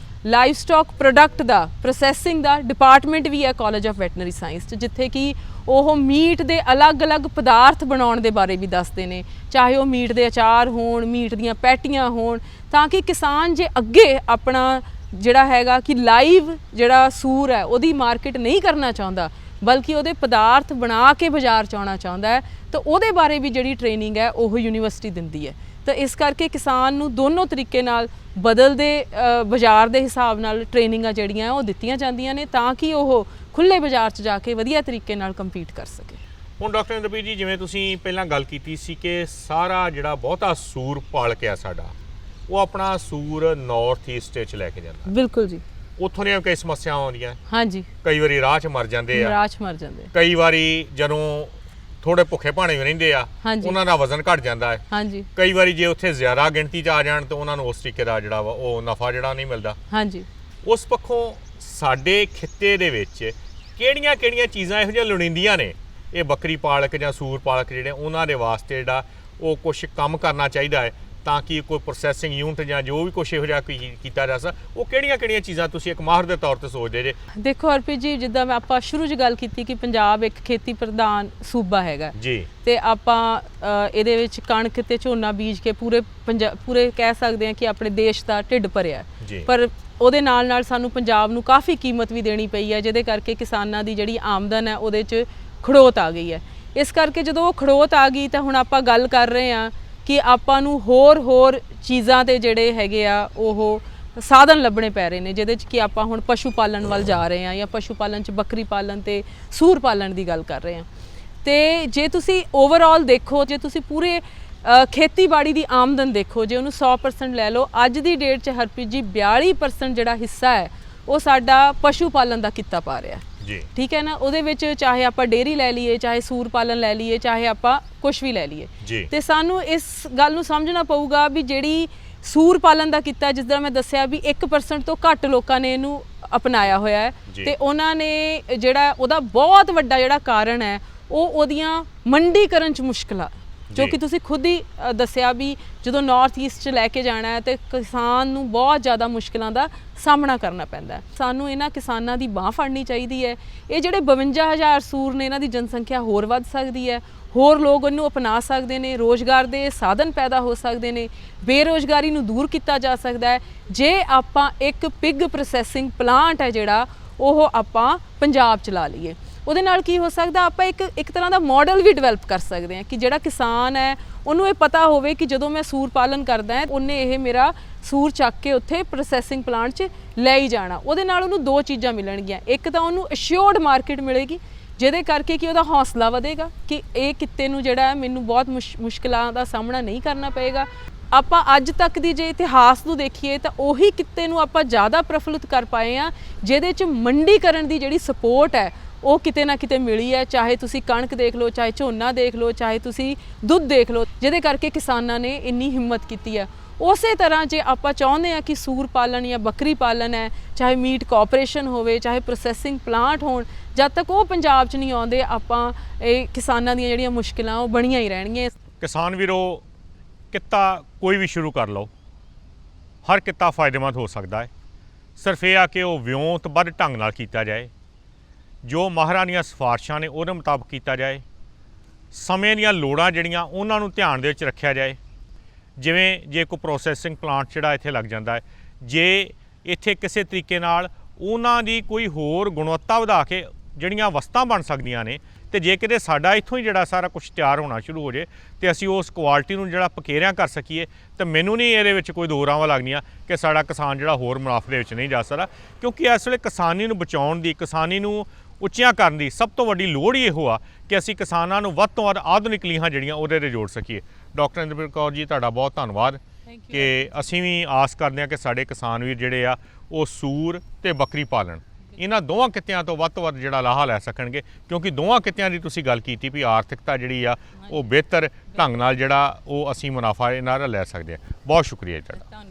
ਲਾਈਵ ਸਟਾਕ ਪ੍ਰੋਡਕਟ ਦਾ ਪ੍ਰੋਸੈਸਿੰਗ ਦਾ ਡਿਪਾਰਟਮੈਂਟ ਵੀ ਹੈ ਕਾਲਜ ਆਫ ਵੈਟਨਰੀ ਸਾਇੰਸ 'ਚ, ਜਿੱਥੇ ਕਿ ਉਹ ਮੀਟ ਦੇ ਅਲੱਗ-ਅਲੱਗ ਪਦਾਰਥ ਬਣਾਉਣ ਦੇ ਬਾਰੇ ਵੀ ਦੱਸਦੇ ਨੇ, ਚਾਹੇ ਉਹ ਮੀਟ ਦੇ ਅਚਾਰ ਹੋਣ, ਮੀਟ ਦੀਆਂ ਪੈਟੀਆਂ ਹੋਣ, ਤਾਂ ਕਿ ਕਿਸਾਨ ਜੇ ਅੱਗੇ ਆਪਣਾ ਜਿਹੜਾ ਹੈਗਾ ਕਿ ਲਾਈਵ ਜਿਹੜਾ ਸੂਰ ਹੈ ਉਹਦੀ ਮਾਰਕੀਟ ਨਹੀਂ ਕਰਨਾ ਚਾਹੁੰਦਾ ਬਲਕਿ ਉਹਦੇ ਪਦਾਰਥ ਬਣਾ ਕੇ ਬਾਜ਼ਾਰ 'ਚ ਆਉਣਾ ਚਾਹੁੰਦਾ ਹੈ, ਤਾਂ ਉਹਦੇ ਬਾਰੇ ਵੀ ਜਿਹੜੀ ਟ੍ਰੇਨਿੰਗ ਹੈ ਉਹ ਯੂਨੀਵਰਸਿਟੀ ਦਿੰਦੀ ਹੈ। ਤਾਂ ਇਸ ਕਰਕੇ ਕਿਸਾਨ ਨੂੰ ਦੋਨੋਂ ਤਰੀਕੇ ਨਾਲ ਬਦਲਦੇ ਬਾਜ਼ਾਰ ਦੇ ਹਿਸਾਬ ਨਾਲ ਟ੍ਰੇਨਿੰਗਾਂ ਜਿਹੜੀਆਂ ਉਹ ਦਿੱਤੀਆਂ ਜਾਂਦੀਆਂ ਨੇ ਤਾਂ ਕਿ ਉਹ ਖੁੱਲ੍ਹੇ ਬਾਜ਼ਾਰ 'ਚ ਜਾ ਕੇ ਵਧੀਆ ਤਰੀਕੇ ਨਾਲ ਕੰਪੀਟ ਕਰ ਸਕੇ। ਹੁਣ ਡਾਕਟਰ ਇੰਦਰਪ੍ਰੀਤ ਜੀ, ਜਿਵੇਂ ਤੁਸੀਂ ਪਹਿਲਾਂ ਗੱਲ ਕੀਤੀ ਸੀ ਕਿ ਸਾਰਾ ਜਿਹੜਾ ਬਹੁਤਾ ਸੂਰ ਪਾਲਕ ਆ ਸਾਡਾ, ਉਹ ਆਪਣਾ ਸੂਰ ਨਾਰਥ ਈਸਟ 'ਚ ਲੈ ਕੇ ਜਾਂਦਾ। ਬਿਲਕੁਲ ਜੀ। ਉੱਥੋਂ ਦੀਆਂ ਕਈ ਸਮੱਸਿਆਵਾਂ ਆਉਂਦੀਆਂ। ਹਾਂਜੀ। ਕਈ ਵਾਰੀ ਰਾਹ 'ਚ ਮਰ ਜਾਂਦੇ ਆ। ਰਾਹ 'ਚ ਮਰ ਜਾਂਦੇ। ਕਈ ਵਾਰੀ ਜਦੋਂ ਥੋੜੇ ਭੁੱਖੇ ਭਾਣੇ ਵੀ ਰਹਿੰਦੇ ਆ, ਉਹਨਾਂ ਦਾ ਵਜ਼ਨ ਘਟ ਜਾਂਦਾ ਹੈ। ਹਾਂਜੀ। ਕਈ ਵਾਰੀ ਜੇ ਉੱਥੇ ਜ਼ਿਆਦਾ ਗਿਣਤੀ 'ਚ ਆ ਜਾਣ ਤਾਂ ਉਹਨਾਂ ਨੂੰ ਉਸ ਤਰੀਕੇ ਦਾ ਜਿਹੜਾ ਵਾ ਉਹ ਨਫਾ ਜਿਹੜਾ ਨਹੀਂ ਮਿਲਦਾ। ਹਾਂਜੀ। ਉਸ ਪੱਖੋਂ ਸਾਡੇ ਖਿੱਤੇ ਦੇ ਵਿੱਚ ਕਿਹੜੀਆਂ ਚੀਜ਼ਾਂ ਇਹੋ ਜਿਹੀਆਂ ਲੋੜੀਂਦੀਆਂ ਨੇ ਇਹ ਬੱਕਰੀ ਪਾਲਕ ਜਾਂ ਸੂਰ ਪਾਲਕ ਜਿਹੜੇ ਉਹਨਾਂ ਦੇ ਵਾਸਤੇ ਜਿਹੜਾ ਉਹ ਕੁਝ ਕੰਮ ਕਰਨਾ ਚਾਹੀਦਾ ਹੈ ਤਾਂ ਕਿ ਕੋਈ ਪ੍ਰੋਸੈਸਿੰਗ ਯੂਨਿਟ ਜਾਂ ਜੋ ਵੀ ਕੁਛ ਇਹੋ ਜਿਹਾ ਕੀਤਾ ਜਾ ਸਕਦਾ, ਉਹ ਕਿਹੜੀਆਂ ਚੀਜ਼ਾਂ ਤੁਸੀਂ ਇੱਕ ਮਾਹਰ ਦੇ ਤੌਰ ਤੇ ਸੋਚਦੇ ਜੇ? ਦੇਖੋ ਹਰਪ੍ਰੀਤ ਜੀ, ਜਿੱਦਾਂ ਮੈਂ ਆਪਾਂ ਸ਼ੁਰੂ 'ਚ ਗੱਲ ਕੀਤੀ ਕਿ ਪੰਜਾਬ ਇੱਕ ਖੇਤੀ ਪ੍ਰਧਾਨ ਸੂਬਾ ਹੈਗਾ ਜੀ, ਤੇ ਆਪਾਂ ਇਹਦੇ ਵਿੱਚ ਕਣਕ ਤੇ ਝੋਨਾ ਬੀਜ ਕੇ ਪੂਰੇ ਕਹਿ ਸਕਦੇ ਹਾਂ ਕਿ ਆਪਣੇ ਦੇਸ਼ ਦਾ ਢਿੱਡ ਭਰਿਆ। ਪਰ ਉਹਦੇ ਨਾਲ ਸਾਨੂੰ ਪੰਜਾਬ ਨੂੰ ਕਾਫੀ ਕੀਮਤ ਵੀ ਦੇਣੀ ਪਈ ਹੈ, ਜਿਹਦੇ ਕਰਕੇ ਕਿਸਾਨਾਂ ਦੀ ਜਿਹੜੀ ਆਮਦਨ ਹੈ ਉਹਦੇ 'ਚ ਖੜੋਤ ਆ ਗਈ ਹੈ। ਇਸ ਕਰਕੇ ਜਦੋਂ ਉਹ ਖੜੋਤ ਆ ਗਈ ਤਾਂ ਹੁਣ ਆਪਾਂ ਗੱਲ ਕਰ ਰਹੇ ਹਾਂ ਕਿ ਆਪਾਂ ਨੂੰ ਹੋਰ ਚੀਜ਼ਾਂ ਤੇ ਜਿਹੜੇ ਹੈਗੇ ਆ ਉਹ ਸਾਧਨ ਲੱਭਣੇ ਪੈ ਰਹੇ ਨੇ, ਜਿਹਦੇ 'ਚ ਕਿ ਆਪਾਂ ਹੁਣ ਪਸ਼ੂ ਪਾਲਣ ਵੱਲ ਜਾ ਰਹੇ ਹਾਂ ਜਾਂ ਪਸ਼ੂ ਪਾਲਣ 'ਚ ਬੱਕਰੀ ਪਾਲਣ ਤੇ ਸੂਰ ਪਾਲਣ ਦੀ ਗੱਲ ਕਰ ਰਹੇ ਹਾਂ। ਤੇ ਜੇ ਤੁਸੀਂ ਓਵਰਆਲ ਦੇਖੋ, ਜੇ ਤੁਸੀਂ ਪੂਰੇ ਖੇਤੀਬਾੜੀ ਦੀ ਆਮਦਨ ਦੇਖੋ, ਜੇ ਉਹਨੂੰ 100% ਲੈ ਲਓ, ਅੱਜ ਦੀ ਡੇਟ 'ਚ ਹਰਪ੍ਰੀਤ ਜੀ 42% ਜਿਹੜਾ ਹਿੱਸਾ ਹੈ ਉਹ ਸਾਡਾ ਪਸ਼ੂ ਪਾਲਣ ਦਾ ਕਿੱਤਾ ਪਾ ਰਿਹਾ ਜੀ। ਠੀਕ ਹੈ ਨਾ। ਉਹਦੇ ਵਿੱਚ ਚਾਹੇ ਆਪਾਂ ਡੇਅਰੀ ਲੈ ਲਈਏ, ਚਾਹੇ ਸੂਰ ਪਾਲਣ ਲੈ ਲਈਏ, ਚਾਹੇ ਆਪਾਂ ਕੁਛ ਵੀ ਲੈ ਲਈਏ, ਤੇ ਸਾਨੂੰ ਇਸ ਗੱਲ ਨੂੰ ਸਮਝਣਾ ਪਊਗਾ ਵੀ ਜਿਹੜੀ ਸੂਰ ਪਾਲਣ ਦਾ ਕਿੱਤਾ, ਜਿਸ ਤਰ੍ਹਾਂ ਮੈਂ ਦੱਸਿਆ ਵੀ 1% ਤੋਂ ਘੱਟ ਲੋਕਾਂ ਨੇ ਇਹਨੂੰ ਅਪਣਾਇਆ ਹੋਇਆ ਹੈ ਤੇ ਉਹਨਾਂ ਨੇ ਜਿਹੜਾ ਉਹਦਾ ਬਹੁਤ ਵੱਡਾ ਜਿਹੜਾ ਕਾਰਨ ਹੈ ਉਹ ਉਹਦੀਆਂ ਮੰਡੀਕਰਨ 'ਚ ਮੁਸ਼ਕਲਾਂ, ਜੋ ਕਿ ਤੁਸੀਂ ਖੁਦ ਹੀ ਦੱਸਿਆ ਵੀ ਜਦੋਂ ਨਾਰਥ ਈਸਟ 'ਚ ਲੈ ਕੇ ਜਾਣਾ ਹੈ ਤੇ ਕਿਸਾਨ ਨੂੰ ਬਹੁਤ ਜ਼ਿਆਦਾ ਮੁਸ਼ਕਲਾਂ ਦਾ ਸਾਹਮਣਾ ਕਰਨਾ ਪੈਂਦਾ ਹੈ। ਸਾਨੂੰ ਇਹਨਾਂ ਕਿਸਾਨਾਂ ਦੀ ਬਾਂਹ ਫੜਨੀ ਚਾਹੀਦੀ ਹੈ। ਇਹ ਜਿਹੜੇ 52,000 ਸੂਰ ਨੇ, ਇਹਨਾਂ ਦੀ ਜਨਸੰਖਿਆ ਹੋਰ ਵੱਧ ਸਕਦੀ ਹੈ, ਹੋਰ ਲੋਕ ਉਹਨੂੰ ਅਪਣਾ ਸਕਦੇ ਨੇ, ਰੋਜ਼ਗਾਰ ਦੇ ਸਾਧਨ ਪੈਦਾ ਹੋ ਸਕਦੇ ਨੇ, ਬੇਰੁਜ਼ਗਾਰੀ ਨੂੰ ਦੂਰ ਕੀਤਾ ਜਾ ਸਕਦਾ ਹੈ ਜੇ ਆਪਾਂ ਇੱਕ ਪਿਗ ਪ੍ਰੋਸੈਸਿੰਗ ਪਲਾਂਟ ਹੈ ਜਿਹੜਾ ਉਹ ਆਪਾਂ ਪੰਜਾਬ 'ਚ ਲਾ ਲਈਏ। ਉਹਦੇ ਨਾਲ ਕੀ ਹੋ ਸਕਦਾ, ਆਪਾਂ ਇੱਕ ਤਰ੍ਹਾਂ ਦਾ ਮਾਡਲ ਵੀ ਡਿਵੈਲਪ ਕਰ ਸਕਦੇ ਹਾਂ ਕਿ ਜਿਹੜਾ ਕਿਸਾਨ ਹੈ ਉਹਨੂੰ ਇਹ ਪਤਾ ਹੋਵੇ ਕਿ ਜਦੋਂ ਮੈਂ ਸੂਰ ਪਾਲਣ ਕਰਦਾ ਹੈ ਉਹਨੇ ਇਹ ਮੇਰਾ ਸੂਰ ਚੱਕ ਕੇ ਉੱਥੇ ਪ੍ਰੋਸੈਸਿੰਗ ਪਲਾਂਟ 'ਚ ਲੈ ਹੀ ਜਾਣਾ। ਉਹਦੇ ਨਾਲ ਉਹਨੂੰ ਦੋ ਚੀਜ਼ਾਂ ਮਿਲਣਗੀਆਂ। ਇੱਕ ਤਾਂ ਉਹਨੂੰ ਅਸ਼ੋਰਡ ਮਾਰਕੀਟ ਮਿਲੇਗੀ, ਜਿਹਦੇ ਕਰਕੇ ਕਿ ਉਹਦਾ ਹੌਸਲਾ ਵਧੇਗਾ ਕਿ ਇਹ ਕਿੱਤੇ ਨੂੰ ਜਿਹੜਾ ਹੈ ਮੈਨੂੰ ਬਹੁਤ ਮੁਸ਼ਕਿਲਾਂ ਦਾ ਸਾਹਮਣਾ ਨਹੀਂ ਕਰਨਾ ਪਏਗਾ। ਆਪਾਂ ਅੱਜ ਤੱਕ ਦੀ ਜੇ ਇਤਿਹਾਸ ਨੂੰ ਦੇਖੀਏ ਤਾਂ ਉਹੀ ਕਿੱਤੇ ਨੂੰ ਆਪਾਂ ਜ਼ਿਆਦਾ ਪ੍ਰਫੁੱਲਿਤ ਕਰ ਪਾਏ ਆ ਜਿਹਦੇ 'ਚ ਮੰਡੀਕਰਨ ਦੀ ਜਿਹੜੀ ਸਪੋਰਟ ਹੈ ਉਹ ਕਿਤੇ ਨਾ ਕਿਤੇ ਮਿਲੀ ਹੈ। ਚਾਹੇ ਤੁਸੀਂ ਕਣਕ ਦੇਖ ਲਓ, ਚਾਹੇ ਝੋਨਾ ਦੇਖ ਲਓ, ਚਾਹੇ ਤੁਸੀਂ ਦੁੱਧ ਦੇਖ ਲਓ, ਜਿਹਦੇ ਕਰਕੇ ਕਿਸਾਨਾਂ ਨੇ ਇੰਨੀ ਹਿੰਮਤ ਕੀਤੀ ਹੈ। ਉਸੇ ਤਰ੍ਹਾਂ ਜੇ ਆਪਾਂ ਚਾਹੁੰਦੇ ਆ ਕਿ ਸੂਰ ਪਾਲਣ ਜਾਂ ਬੱਕਰੀ ਪਾਲਣ ਹੈ, ਚਾਹੇ ਮੀਟ ਕਾਰਪੋਰੇਸ਼ਨ ਹੋਵੇ, ਚਾਹੇ ਪ੍ਰੋਸੈਸਿੰਗ ਪਲਾਂਟ ਹੋਣ, ਜਦ ਤੱਕ ਉਹ ਪੰਜਾਬ 'ਚ ਨਹੀਂ ਆਉਂਦੇ ਆਪਾਂ ਇਹ ਕਿਸਾਨਾਂ ਦੀਆਂ ਜਿਹੜੀਆਂ ਮੁਸ਼ਕਿਲਾਂ ਉਹ ਬਣੀਆਂ ਹੀ ਰਹਿਣਗੀਆਂ। ਕਿਸਾਨ ਵੀਰੋ, ਕਿੱਤਾ ਕੋਈ ਵੀ ਸ਼ੁਰੂ ਕਰ ਲਓ, ਹਰ ਕਿੱਤਾ ਫਾਇਦੇਮੰਦ ਹੋ ਸਕਦਾ ਹੈ। ਸਿਰਫ ਇਹ ਆ ਕਿ ਉਹ ਵਿਉਂਤਬੱਧ ਢੰਗ ਨਾਲ ਕੀਤਾ ਜਾਏ, ਜੋ ਮਾਹਰਾਂ ਦੀਆਂ ਸਿਫਾਰਸ਼ਾਂ ਨੇ ਉਹਦੇ ਮੁਤਾਬਕ ਕੀਤਾ ਜਾਏ, ਸਮੇਂ ਦੀਆਂ ਲੋੜਾਂ ਜਿਹੜੀਆਂ ਉਹਨਾਂ ਨੂੰ ਧਿਆਨ ਦੇ ਵਿੱਚ ਰੱਖਿਆ ਜਾਏ। ਜਿਵੇਂ ਜੇ ਕੋਈ ਪ੍ਰੋਸੈਸਿੰਗ ਪਲਾਂਟ ਜਿਹੜਾ ਇੱਥੇ ਲੱਗ ਜਾਂਦਾ ਹੈ, ਜੇ ਇੱਥੇ ਕਿਸੇ ਤਰੀਕੇ ਨਾਲ ਉਹਨਾਂ ਦੀ ਕੋਈ ਹੋਰ ਗੁਣਵੱਤਾ ਵਧਾ ਕੇ ਜਿਹੜੀਆਂ ਵਸਤਾਂ ਬਣ ਸਕਦੀਆਂ ਨੇ, ਤੇ ਜੇ ਕਿਤੇ ਸਾਡਾ ਇੱਥੋਂ ਹੀ ਜਿਹੜਾ ਸਾਰਾ ਕੁਝ ਤਿਆਰ ਹੋਣਾ ਸ਼ੁਰੂ ਹੋ ਜੇ ਤੇ ਅਸੀਂ ਉਸ ਕੁਆਲਿਟੀ ਨੂੰ ਜਿਹੜਾ ਪਕੇਰਿਆਂ ਕਰ ਸਕੀਏ, ਤਾਂ ਮੈਨੂੰ ਨਹੀਂ ਇਹਦੇ ਵਿੱਚ ਕੋਈ ਦੋ ਰਾਵਾਂ ਲੱਗਦੀਆਂ ਕਿ ਸਾਡਾ ਕਿਸਾਨ ਜਿਹੜਾ ਹੋਰ ਮੁਨਾਫੇ ਦੇ ਵਿੱਚ ਨਹੀਂ ਜਾ ਸਕਦਾ। ਕਿਉਂਕਿ ਇਸ ਵੇਲੇ ਕਿਸਾਨੀ ਨੂੰ ਬਚਾਉਣ ਦੀ, ਕਿਸਾਨੀ ਨੂੰ ਉੱਚੀਆਂ ਕਰਨ ਦੀ ਸਭ ਤੋਂ ਵੱਡੀ ਲੋੜ ਹੀ ਇਹੋ ਆ ਕਿ ਅਸੀਂ ਕਿਸਾਨਾਂ ਨੂੰ ਵੱਧ ਤੋਂ ਵੱਧ ਆਧੁਨਿਕ ਲੀਹਾਂ ਜਿਹੜੀਆਂ ਉਹਦੇ 'ਤੇ ਜੋੜ ਸਕੀਏ। ਡਾਕਟਰ ਇੰਦਰਪ੍ਰੀਤ ਕੌਰ ਜੀ, ਤੁਹਾਡਾ ਬਹੁਤ ਧੰਨਵਾਦ ਕਿ ਅਸੀਂ ਵੀ ਆਸ ਕਰਦੇ ਹਾਂ ਕਿ ਸਾਡੇ ਕਿਸਾਨ ਵੀਰ ਜਿਹੜੇ ਆ ਉਹ ਸੂਰ ਤੇ ਬੱਕਰੀ ਪਾਲਣ ਇਹਨਾਂ ਦੋਵਾਂ ਕਿੱਤਿਆਂ ਤੋਂ ਵੱਧ ਜਿਹੜਾ ਲਾਹਾ ਲੈ ਸਕਣਗੇ, ਕਿਉਂਕਿ ਦੋਵਾਂ ਕਿੱਤਿਆਂ ਦੀ ਤੁਸੀਂ ਗੱਲ ਕੀਤੀ ਵੀ ਆਰਥਿਕਤਾ ਜਿਹੜੀ ਆ ਉਹ ਬਿਹਤਰ ਢੰਗ ਨਾਲ ਜਿਹੜਾ ਉਹ ਅਸੀਂ ਮੁਨਾਫਾ ਇਹਨਾਂ ਦਾ ਲੈ ਸਕਦੇ ਹਾਂ। ਬਹੁਤ ਸ਼ੁਕਰੀਆ ਜੀ ਤੁਹਾਡਾ।